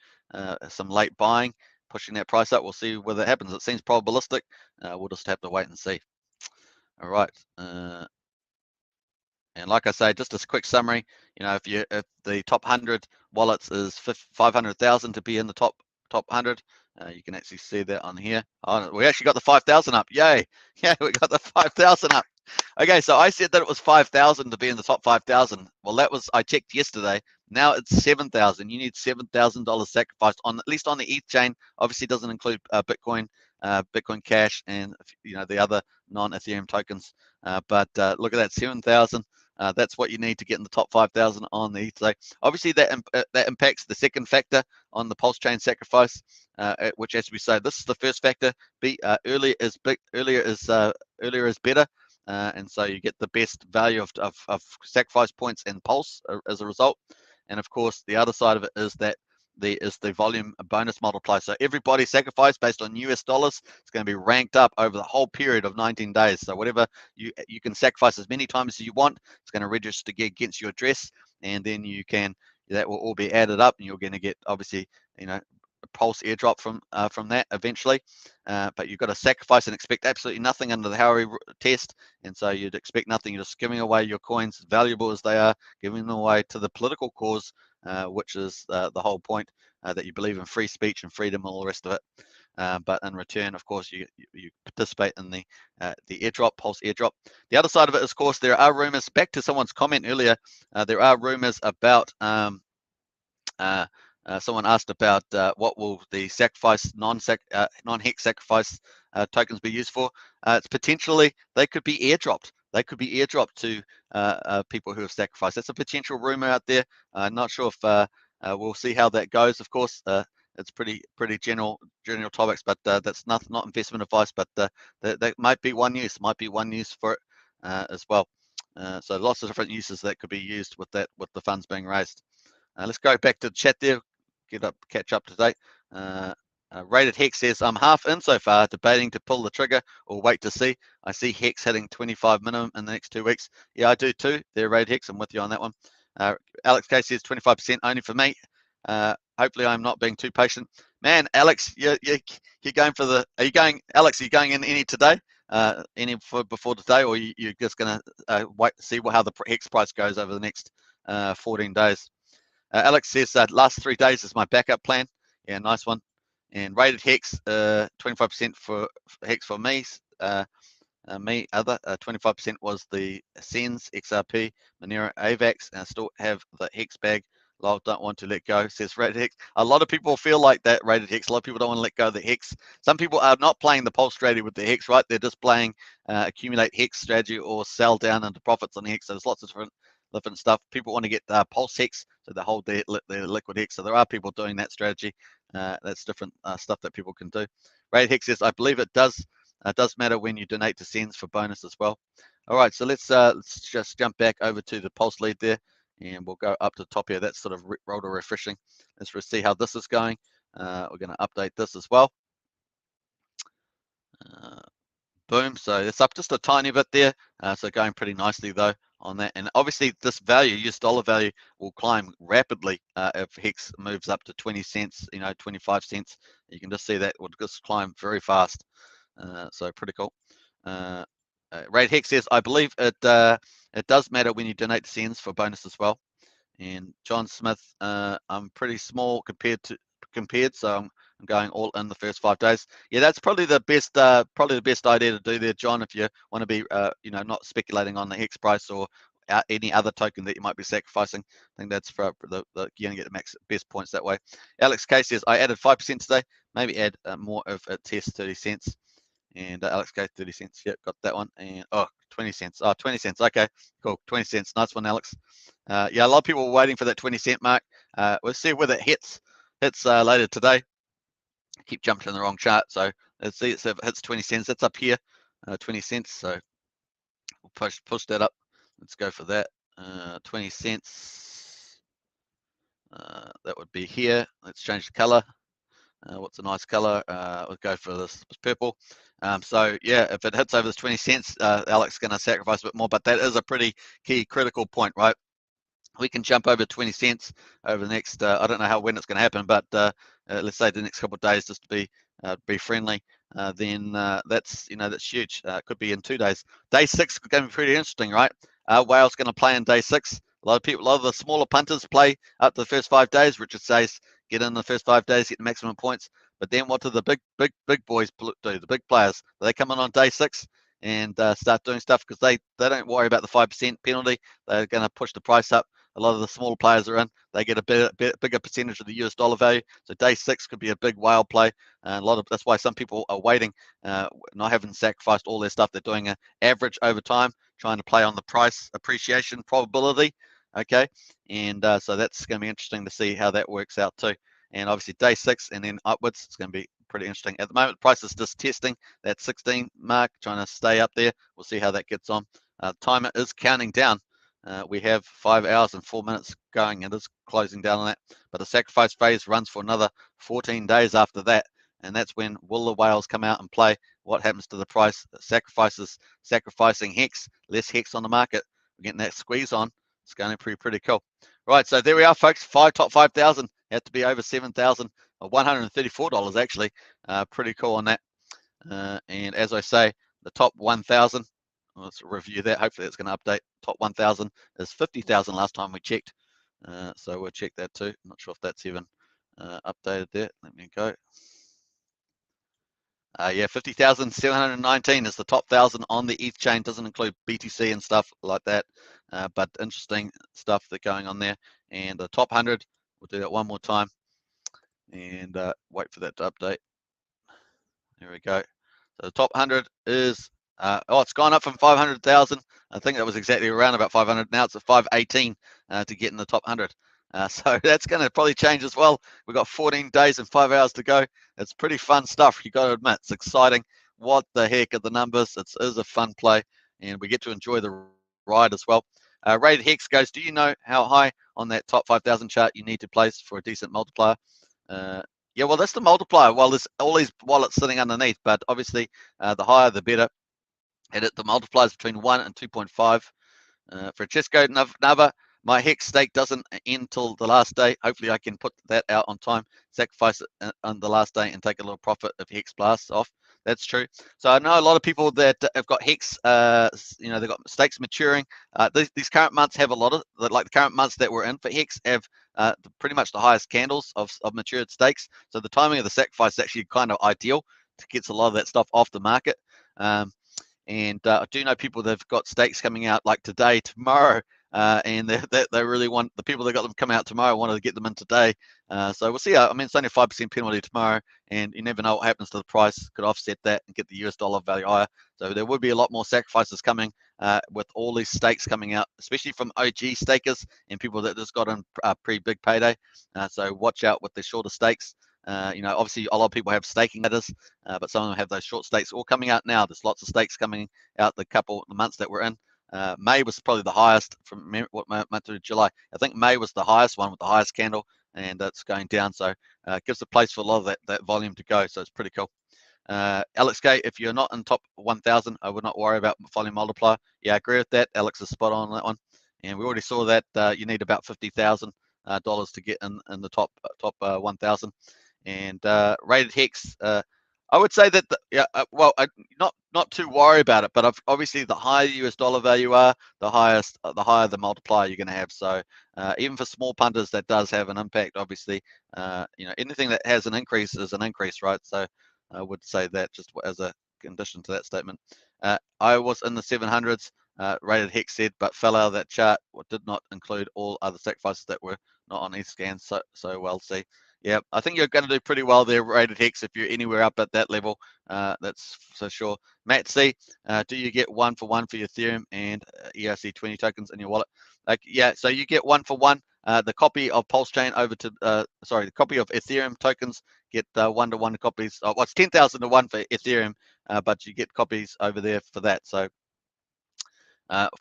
Some late buying, pushing that price up. We'll see whether it happens. It seems probabilistic. We'll just have to wait and see. All right. And like I say, just as a quick summary, if the top 100 wallets is 500,000 to be in the top 100, you can actually see that on here. Oh, we actually got the 5,000 up. Yay! Yeah, we got the 5,000 up. Okay, so I said that it was 5,000 to be in the top 5,000. Well, that was, I checked yesterday. Now it's 7,000. You need $7,000 sacrificed on, at least on the ETH chain. Obviously, doesn't include Bitcoin, Bitcoin Cash, and the other non-Ethereum tokens. But look at that, 7,000. That's what you need to get in the top 5,000 on the ETH. So obviously that impacts the second factor on the Pulsechain sacrifice, which, as we say, this is the first factor. Earlier is better. And so you get the best value of sacrifice points and pulse as a result. And of course, the other side of it is that there is the volume bonus multiplier. So everybody sacrificed based on US dollars, it's going to be ranked up over the whole period of 19 days. So whatever you can sacrifice as many times as you want, it's going to register against your address, and then that will all be added up, and you're going to get, obviously, a pulse airdrop from that eventually. But you've got to sacrifice and expect absolutely nothing under the Howey test, and so you'd expect nothing. You're just giving away your coins, valuable as they are, giving them away to the political cause, which is the whole point, that you believe in free speech and freedom and all the rest of it. But in return, of course, you participate in the airdrop, pulse airdrop. The other side of it is, of course, there are rumors. Back to someone's comment earlier, there are rumors about someone asked about what will the sacrifice non-hex sacrifice tokens be used for. It's potentially, they could be airdropped. They could be airdropped to people who have sacrificed. That's a potential rumor out there. Not sure if we'll see how that goes. Of course, it's pretty general topics, but that's not investment advice. But that might be one use. For it as well. So lots of different uses that could be used with the funds being raised. Let's go back to the chat there, catch up to date. Rated Hex says, I'm half in so far, debating to pull the trigger or wait to see. I see Hex hitting 25 minimum in the next 2 weeks. Yeah, I do too. There, Rated Hex, I'm with you on that one. Alex K says 25% only for me. Hopefully I'm not being too patient. Man, Alex, you're going for the, Alex, are you going in any today? Any before today, or you're just going to wait to see how the Hex price goes over the next 14 days? Alex says last 3 days is my backup plan. Yeah, nice one. And Rated Hex, 25% for Hex for me. Other 25% was the Sens, XRP, Monero, AVAX, and I still have the Hex bag. Lol, don't want to let go, says Rated Hex. A lot of people feel like that, Rated Hex. A lot of people don't want to let go of the Hex. Some people are not playing the Pulse strategy with the Hex, right? They're just playing accumulate Hex strategy or sell down into profits on the Hex. So there's lots of different stuff. People want to get Pulse Hex, so they hold their liquid Hex. So there are people doing that strategy. That's different stuff that people can do. Rated Hex says, I believe it does matter when you donate to Sens for bonus as well. All right, so let's just jump back over to the Pulse lead there, and we'll go up to the top here. That's sort of rotor refreshing. Let's see how this is going. We're going to update this as well. Boom, so it's up just a tiny bit there. So going pretty nicely though on that. And obviously this value, US dollar value, will climb rapidly if Hex moves up to 20 cents, 25 cents. You can just see that will just climb very fast. So pretty cool. Rated Hex says, I believe it does matter when you donate to Sens for bonus as well. And John Smith, I'm pretty small compared, so I'm going all in the first 5 days. Yeah, that's probably the best idea to do there, John, if you want to be not speculating on the Hex price or any other token that you might be sacrificing. I think that's for the you're gonna get the best points that way. Alex K says, I added 5% today. Maybe add more of a test, 30 cents. And Alex K, 30 cents. Yep, got that one. And 20 cents. Oh, 20 cents. Okay, cool. 20 cents. Nice one, Alex. Yeah, a lot of people were waiting for that 20-cent mark. We'll see whether it hits later today. Keep jumping in the wrong chart. So let's see if it hits 20 cents. That's up here, 20 cents. So we'll push that up. Let's go for that. 20 cents. That would be here. Let's change the color. What's a nice color? We'll go for this purple. So yeah, if it hits over this 20 cents, Alex is going to sacrifice a bit more, but that is a pretty key critical point, right? We can jump over 20 cents over the next, I don't know when it's going to happen, but let's say the next couple of days, just to be friendly. Then that's huge. It could be in 2 days. Day 6 is going to be pretty interesting, right? Whale's going to play in day 6. A lot of the smaller punters play up to the first 5 days. Richard says, get in the first 5 days, get the maximum points. But then what do the big boys do? The big players, do they come in on day 6? and start doing stuff, because they don't worry about the 5% penalty. They're going to push the price up. A lot of the smaller players are in. They get a bigger percentage of the US dollar value. So day 6 could be a big whale play. That's why some people are waiting, not having sacrificed all their stuff. They're doing an average over time, trying to play on the price appreciation probability. Okay, and so that's going to be interesting to see how that works out too. And obviously day 6 and then upwards, it's going to be pretty interesting. At the moment, the price is just testing that 16 mark, trying to stay up there. We'll see how that gets on. Timer is counting down. We have 5 hours and 4 minutes going. It is closing down on that. But the sacrifice phase runs for another 14 days after that. And that's when will the whales come out and play? What happens to the price? Sacrificing Hex, less Hex on the market. We're getting that squeeze on. It's going to be pretty cool. Right, so there we are, folks. Top 5,000 had to be over 7,000, $134 actually. Pretty cool on that. And as I say, the top 1,000. Let's review that. Hopefully, it's going to update. Top 1,000 is 50,000 last time we checked. So we'll check that too. I'm not sure if that's even updated there. Let me go. Yeah, 50,719 is the top 1,000 on the ETH chain. Doesn't include BTC and stuff like that, but interesting stuff that's going on there. And the top 100, we'll do that one more time, and wait for that to update. There we go. So the top 100 is, it's gone up from 500,000. I think that was exactly around about 500. Now it's at 518 to get in the top 100. So that's going to probably change as well. We've got 14 days and 5 hours to go. It's pretty fun stuff. You got to admit, it's exciting. What the heck are the numbers? It is a fun play, and we get to enjoy the ride as well. Rated Hex goes, do you know how high on that top 5,000 chart you need to place for a decent multiplier? Yeah, well, that's the multiplier. Well, there's all these wallets sitting underneath, but obviously the higher the better. And the multiplier is between 1 and 2.5. Francesco Nava, my Hex stake doesn't end till the last day. Hopefully I can put that out on time, sacrifice it on the last day and take a little profit if Hex blasts off. That's true. So I know a lot of people that have got Hex, they've got stakes maturing. These current months have a lot of, like the current months that we're in for Hex have pretty much the highest candles of matured stakes. So the timing of the sacrifice is actually kind of ideal to get a lot of that stuff off the market. And I do know people that have got stakes coming out like today, tomorrow, and they really want, the people that got them come out tomorrow wanted to get them in today. So we'll see. I mean, it's only a 5% penalty tomorrow, and you never know what happens to the price. Could offset that and get the US dollar value higher. So there would be a lot more sacrifices coming with all these stakes coming out, especially from OG stakers and people that just got in pre-big payday. So watch out with the shorter stakes. Obviously a lot of people have staking ladders, but some of them have those short stakes all coming out now. There's lots of stakes coming out the months that we're in. May was probably the highest from what month to July. I think May was the highest one with the highest candle, and that's going down. So it gives a place for a lot of that volume to go. So it's pretty cool. Alex K, if you're not in top 1,000, I would not worry about volume multiplier. Yeah, I agree with that. Alex is spot on that one. And we already saw that you need about $50,000 to get in the top 1,000. And rated Hex, I would say that not too worry about it, but obviously the higher US dollar value are, the higher the multiplier you're going to have. So even for small punters, that does have an impact. Obviously, anything that has an increase is an increase, right? So I would say that just as a condition to that statement. I was in the 700s. Rated Hex said, but fell out of that chart. Did not include all other sacrifices that were not on ETHScan. So well, see. Yeah, I think you're going to do pretty well there, Rated Hex, if you're anywhere up at that level. That's for sure. Matt C, do you get 1-for-1 for your Ethereum and ERC20 tokens in your wallet? Yeah, so you get 1-for-1. The copy of Pulsechain over to, the copy of Ethereum tokens get 1-to-1 copies. It's 10,000 to 1 for Ethereum, but you get copies over there for that. So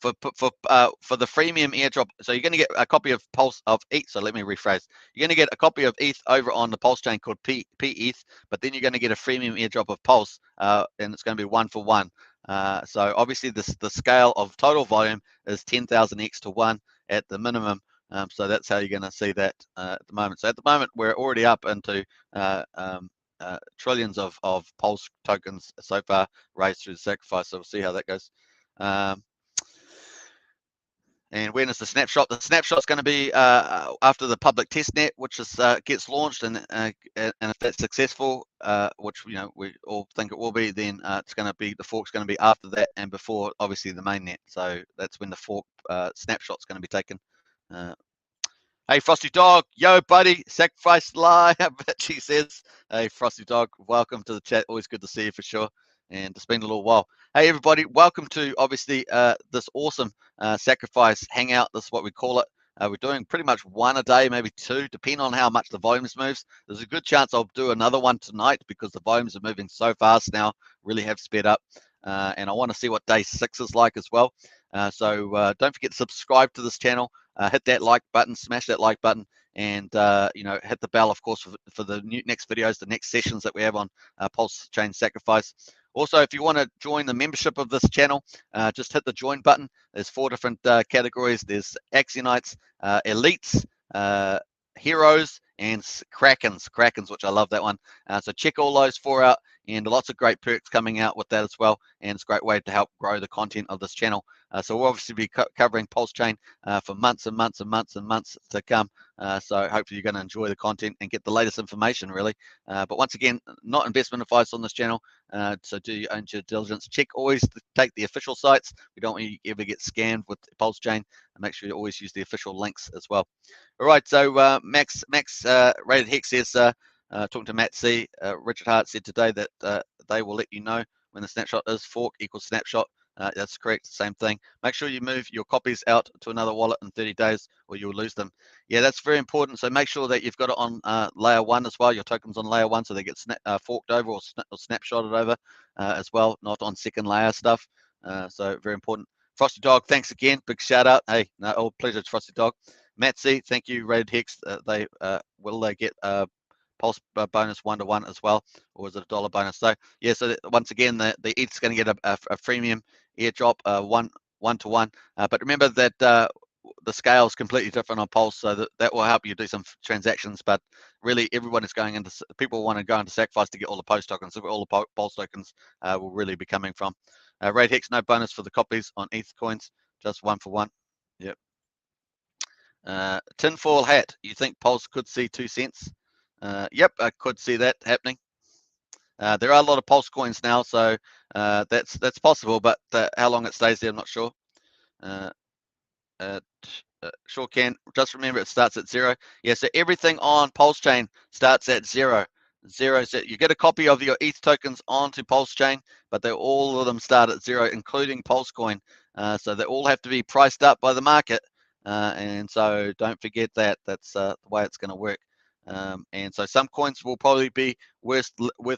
for the freemium airdrop, so you're going to get a copy of Pulse of ETH. So let me rephrase. You're going to get a copy of ETH over on the Pulse chain called PETH, but then you're going to get a freemium airdrop of Pulse, and it's going to be 1-for-1. So obviously the scale of total volume is 10,000x to 1 at the minimum. So that's how you're going to see that at the moment. So at the moment we're already up into trillions of Pulse tokens so far raised through the sacrifice. So we'll see how that goes. And when is the snapshot? The snapshot's going to be after the public testnet, which is gets launched, and if that's successful, which we all think it will be, then it's going to be the fork's going to be after that and before obviously the mainnet. So that's when the fork snapshot's going to be taken. Hey, Frosty Dog, yo, buddy, Sacrifice Live, she says. Hey, Frosty Dog, welcome to the chat. Always good to see you for sure. And it's been a little while. Hey, everybody, welcome to obviously this awesome Sacrifice Hangout. This is what we call it. We're doing pretty much one a day, maybe two, depending on how much the volumes moves. There's a good chance I'll do another one tonight because the volumes are moving so fast now, really have sped up. And I want to see what day 6 is like as well. So don't forget to subscribe to this channel. Hit that like button, smash that like button, and hit the bell, of course, for the next videos, the next sessions that we have on Pulsechain Sacrifice. Also, if you want to join the membership of this channel, just hit the join button. There's 4 different categories. There's Axionites, Elites, Heroes, and Krakens, which I love that one. So check all those 4 out, and lots of great perks coming out with that as well. And it's a great way to help grow the content of this channel. So we'll obviously be covering Pulsechain for months and months and months and months to come. So hopefully you're going to enjoy the content and get the latest information, really. But once again, not investment advice on this channel. So do your own due diligence. Check always to take the official sites. We don't want you to ever get scammed with Pulsechain. And make sure you always use the official links as well. All right, so Max Rated Hex says, talking to Matt C, Richard Hart said today that they will let you know when the snapshot is fork equals snapshot. That's correct, same thing. Make sure you move your copies out to another wallet in 30 days or you'll lose them. Yeah, that's very important. So make sure that you've got it on layer 1 as well, your tokens on layer 1, so they get forked over or snapshotted over as well, not on second layer stuff. So very important. Frosty Dog, thanks again. Big shout out. Hey, no, all pleasure to Frosty Dog. Matt C, thank you. Rated Hex, will they get Pulse bonus 1-to-1 as well, or is it a $1 bonus? So yeah, so once again, the ETH's going to get a freemium airdrop, 1-to-1. But remember that the scale is completely different on Pulse, so that will help you do some transactions. But really, everyone is going into, people want to go into Sacrifice to get all the Pulse tokens. So all the Pulse tokens will really be coming from. Raid Hex, no bonus for the copies on ETH coins, just 1-for-1. Yep. Tinfoil Hat, you think Pulse could see 2 cents? Yep, I could see that happening. There are a lot of Pulse coins now, so that's possible, but how long it stays there, I'm not sure. Sure can. Just remember, it starts at 0. Yeah, so everything on Pulsechain starts at 0. You get a copy of your ETH tokens onto Pulsechain, but all of them start at 0, including Pulsecoin. So they all have to be priced up by the market, and so don't forget that. That's the way it's going to work. And so some coins will probably be worth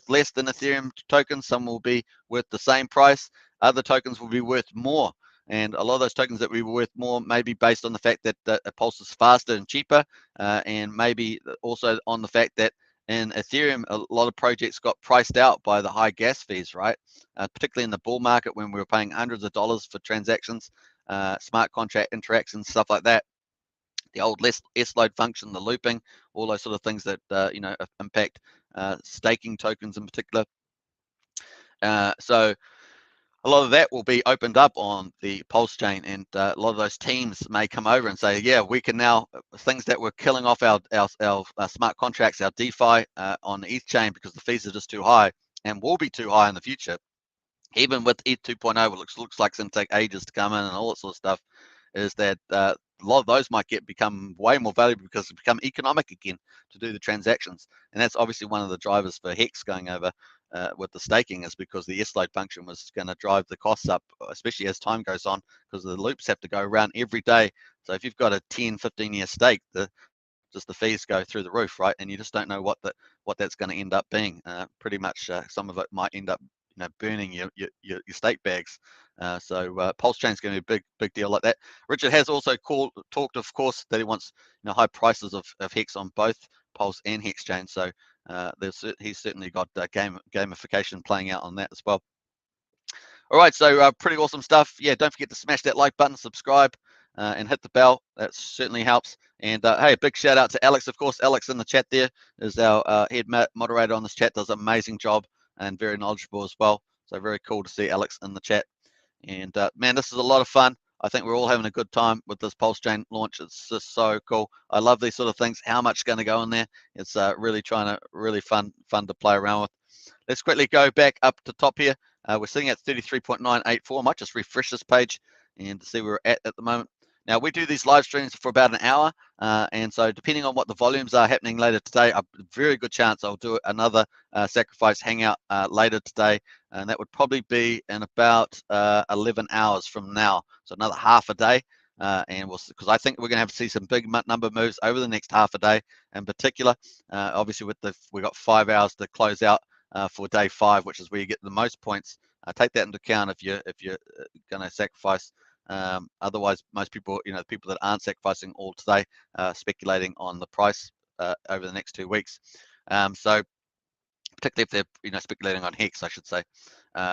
less than Ethereum tokens. Some will be worth the same price. Other tokens will be worth more. And a lot of those tokens that will be worth more may be based on the fact that Pulse is faster and cheaper, and maybe also on the fact that in Ethereum, a lot of projects got priced out by the high gas fees, right? Particularly in the bull market when we were paying hundreds of dollars for transactions, smart contract interactions, stuff like that. The old S-load function, the looping, all those sort of things that impact staking tokens in particular. So a lot of that will be opened up on the Pulse chain, and a lot of those teams may come over and say, yeah, we can now, things that were killing off our smart contracts, our DeFi on the ETH chain because the fees are just too high and will be too high in the future. Even with ETH 2.0, which looks like it's going to take ages to come in and all that sort of stuff, is that a lot of those might become way more valuable because it's become economic again to do the transactions. And that's obviously one of the drivers for Hex going over with the staking, is because the S-load function was going to drive the costs up, especially as time goes on, because the loops have to go around every day. So if you've got a 10, 15-year stake, just the fees go through the roof, right? And you just don't know what that's going to end up being. Pretty much some of it might end up burning your stake bags. So Pulsechain is going to be a big deal like that. Richard has also talked, of course, that he wants high prices of Hex on both Pulse and Hex chain. So he's certainly got gamification playing out on that as well. All right, so pretty awesome stuff. Yeah, don't forget to smash that like button, subscribe, and hit the bell. That certainly helps. And hey, a big shout out to Alex, of course. Alex in the chat there is our head moderator on this chat, does an amazing job and very knowledgeable as well. So very cool to see Alex in the chat. And man, this is a lot of fun. I think we're all having a good time with this Pulsechain launch. It's just so cool. I love these sort of things. How much is going to go in there? It's really fun to play around with. Let's quickly go back up to top here. We're sitting at 33.984. I might just refresh this page and see where we're at the moment. Now, we do these live streams for about an hour, and so depending on what the volumes are happening later today, a very good chance I'll do another Sacrifice Hangout later today, and that would probably be in about 11 hours from now, so another half a day. And we'll, because I think we're going to have to see some big number moves over the next half a day in particular. Obviously, we've got 5 hours to close out for day 5, which is where you get the most points. Take that into account if you're going to sacrifice. Otherwise, most people, the people that aren't sacrificing all today, speculating on the price over the next 2 weeks. So particularly if they're speculating on Hex, I should say.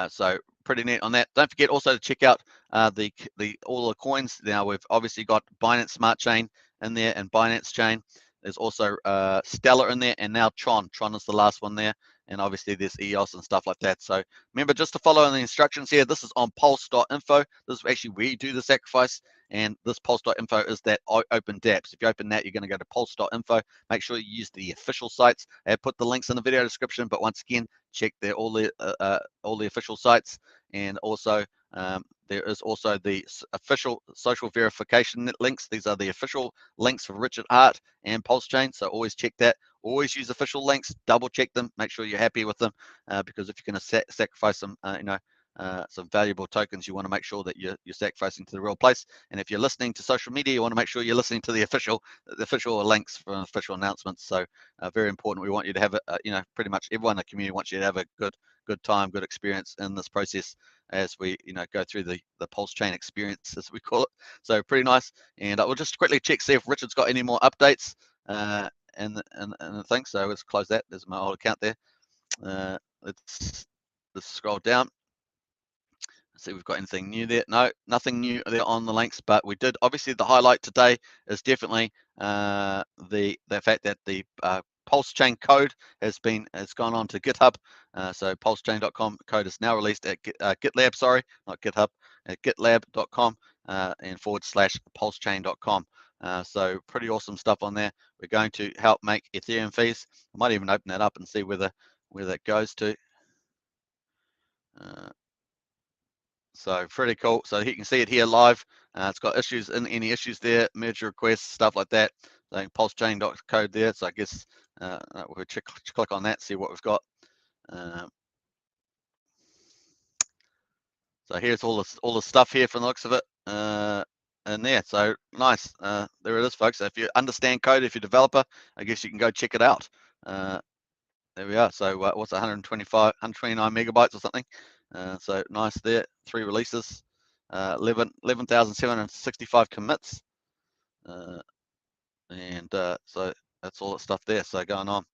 So pretty neat on that. Don't forget also to check out all the coins. Now we've obviously got Binance Smart Chain in there and Binance Chain. There's also Stellar in there, and now Tron. Tron is the last one there, and obviously there's EOS and stuff like that. So remember just to follow the instructions here. This is on pulse.info. This is actually where you do the sacrifice, and this pulse.info is that open dApps. If you open that, you're going to go to pulse.info. Make sure you use the official sites. I put the links in the video description, but once again, check all the official sites, and also there is also the official social verification links. These are the official links for Richard Hart and Pulsechain, so always check that. Always use official links, double check them, make sure you're happy with them, because if you're going to sacrifice some some valuable tokens, you want to make sure that you're sacrificing to the real place. And if you're listening to social media, you want to make sure you're listening to the official links from official announcements. So very important. We want you to have pretty much everyone in the community wants you to have a good time, good experience in this process as we go through the Pulsechain experience, as we call it. So pretty nice. And I will just quickly check, see if Richard's got any more updates and the thing. So let's close that. There's my old account there. Let's scroll down. See if we've got anything new there. No, nothing new there on the links, but we did. Obviously, the highlight today is definitely the fact that the Pulsechain code has gone on to GitHub. So pulsechain.com code is now released at GitLab. Sorry, not GitHub. At GitLab.com and /Pulsechain.com. So pretty awesome stuff on there. We're going to help make Ethereum fees. I might even open that up and see where that goes to. So pretty cool. So you can see it here live. It's got issues any issues there, merge requests, stuff like that. So pulsechain.code there. So I guess we'll click on that, see what we've got. So here's all the stuff here from the looks of it. And there, so nice. There it is, folks. So if you understand code, if you're a developer, I guess you can go check it out. There we are. So what's 129 megabytes or something? So nice there. 3 releases, 11,765 commits, and so that's all that stuff there. So going on.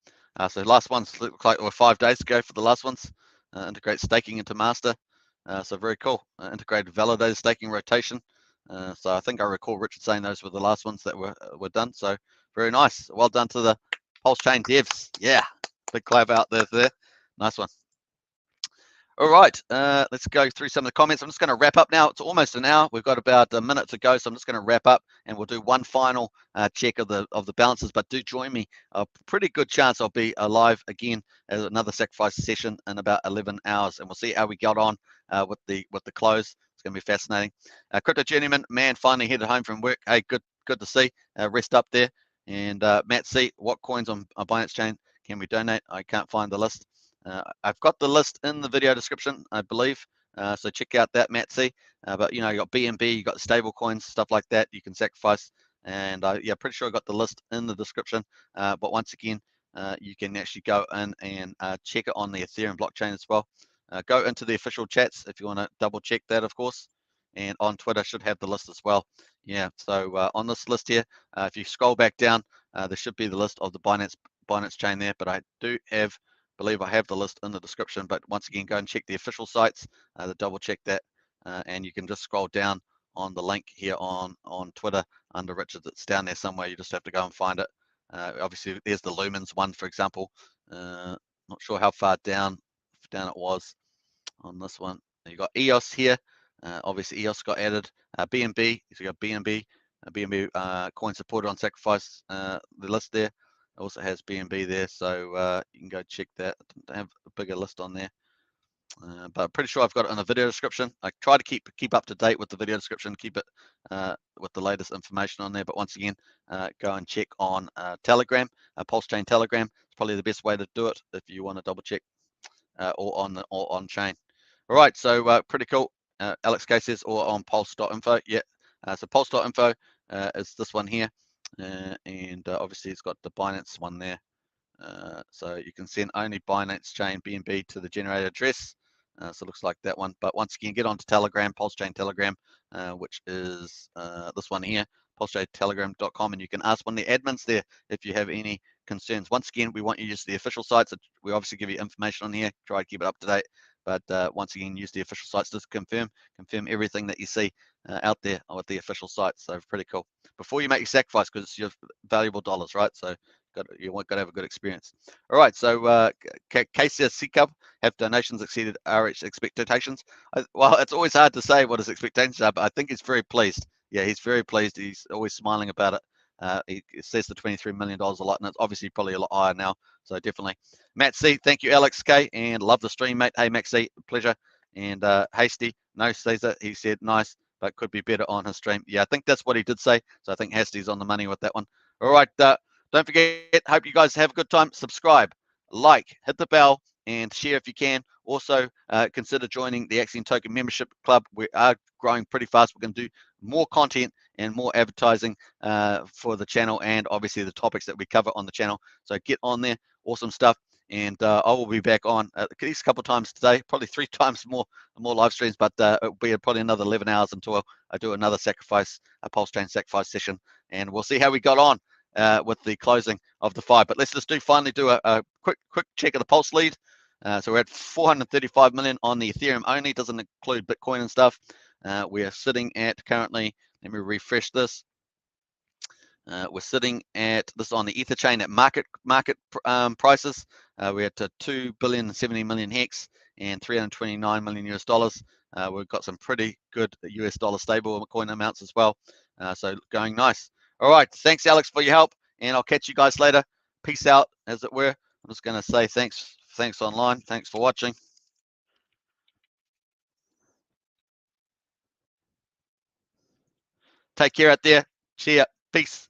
So last ones look like there were 5 days ago for the last ones. Integrate staking into master. So very cool. Integrated validated staking rotation. So I think I recall Richard saying those were the last ones that were done. So very nice. Well done to the Pulsechain devs. Yeah, big clap out there. Nice one. All right, let's go through some of the comments. I'm just going to wrap up now. It's almost an hour. We've got about a minute to go, so I'm just going to wrap up, and we'll do one final check of the balances. But do join me. A pretty good chance I'll be alive again as another sacrifice session in about 11 hours, and we'll see how we got on with the close. It's going to be fascinating. Crypto Journeyman, man, finally headed home from work. Hey, good to see. Rest up there. And Matt C, what coins on Binance Chain can we donate? I can't find the list. I've got the list in the video description, I believe. So check out that, Matt C. But you got BNB, you got stable coins, stuff like that you can sacrifice. And yeah, pretty sure I got the list in the description. But once again, you can actually go in and check it on the Ethereum blockchain as well. Go into the official chats if you want to double check that, of course. And on Twitter should have the list as well. Yeah, so on this list here, if you scroll back down, there should be the list of the Binance chain there. But I believe I have the list in the description, but once again, go and check the official sites to double check that, and you can just scroll down on the link here on Twitter under Richard. It's down there somewhere. You just have to go and find it. Obviously, there's the Lumens one, for example. Not sure how far down it was on this one. You got EOS here. Obviously, EOS got added. BNB, so you got BNB coin supported on Sacrifice. The list there also has BNB there, so you can go check that. I don't have a bigger list on there. But I'm pretty sure I've got it in the video description. I try to keep up to date with the video description, keep it with the latest information on there. But once again, go and check on Telegram, Pulsechain Telegram. It's probably the best way to do it if you want to double check or on chain. All right, so pretty cool. Alex K says or on pulse.info. Yeah, so pulse.info is this one here, and obviously it's got the Binance one there. So you can send only Binance chain BNB to the generated address. So it looks like that one. But once again, get onto Telegram, Pulsechain Telegram, which is this one here, pulsechaintelegram.com, and you can ask one of the admins there if you have any concerns. Once again, we want you to use the official sites. We obviously give you information on here, try to keep it up to date. But once again, use the official sites to confirm everything that you see out there with the official sites. So pretty cool. Before you make your sacrifice, because it's your valuable dollars, right? So you want to have a good experience. All right, so KCS Cup have donations exceeded RH expectations. Well, it's always hard to say what his expectations are, but I think he's very pleased. Yeah, he's very pleased. He's always smiling about it. He says the $23 million a lot, and it's obviously probably a lot higher now. So definitely. Matt C, thank you, Alex K, and love the stream, mate. Hey, Max C, pleasure. And Hasty, no, Caesar, he said nice, but could be better on his stream. Yeah, I think that's what he did say. So I think Hasty's on the money with that one. All right, don't forget, hope you guys have a good time. Subscribe, like, hit the bell, and share if you can. Also, consider joining the Hex Token Membership Club. We are growing pretty fast. We're going to do more content and more advertising for the channel, and obviously the topics that we cover on the channel. So get on there. Awesome stuff. And I will be back on at least a couple of times today, probably 3 times more live streams, but it'll be probably another 11 hours until I do another sacrifice, a Pulsechain sacrifice session, and we'll see how we got on with the closing of the 5. But let's just finally do a quick check of the Pulse lead. So we're at 435 million on the Ethereum only, doesn't include Bitcoin and stuff. We are sitting at currently, let me refresh this. We're sitting at this on the Ether chain at market prices. We're at 2,070,000,000 hex and 329 million US dollars. We've got some pretty good US dollar stable coin amounts as well. So going nice. All right, thanks Alex for your help, and I'll catch you guys later. Peace out, as it were. I'm just going to say thanks online. Thanks for watching. Take care out there. See ya. Peace.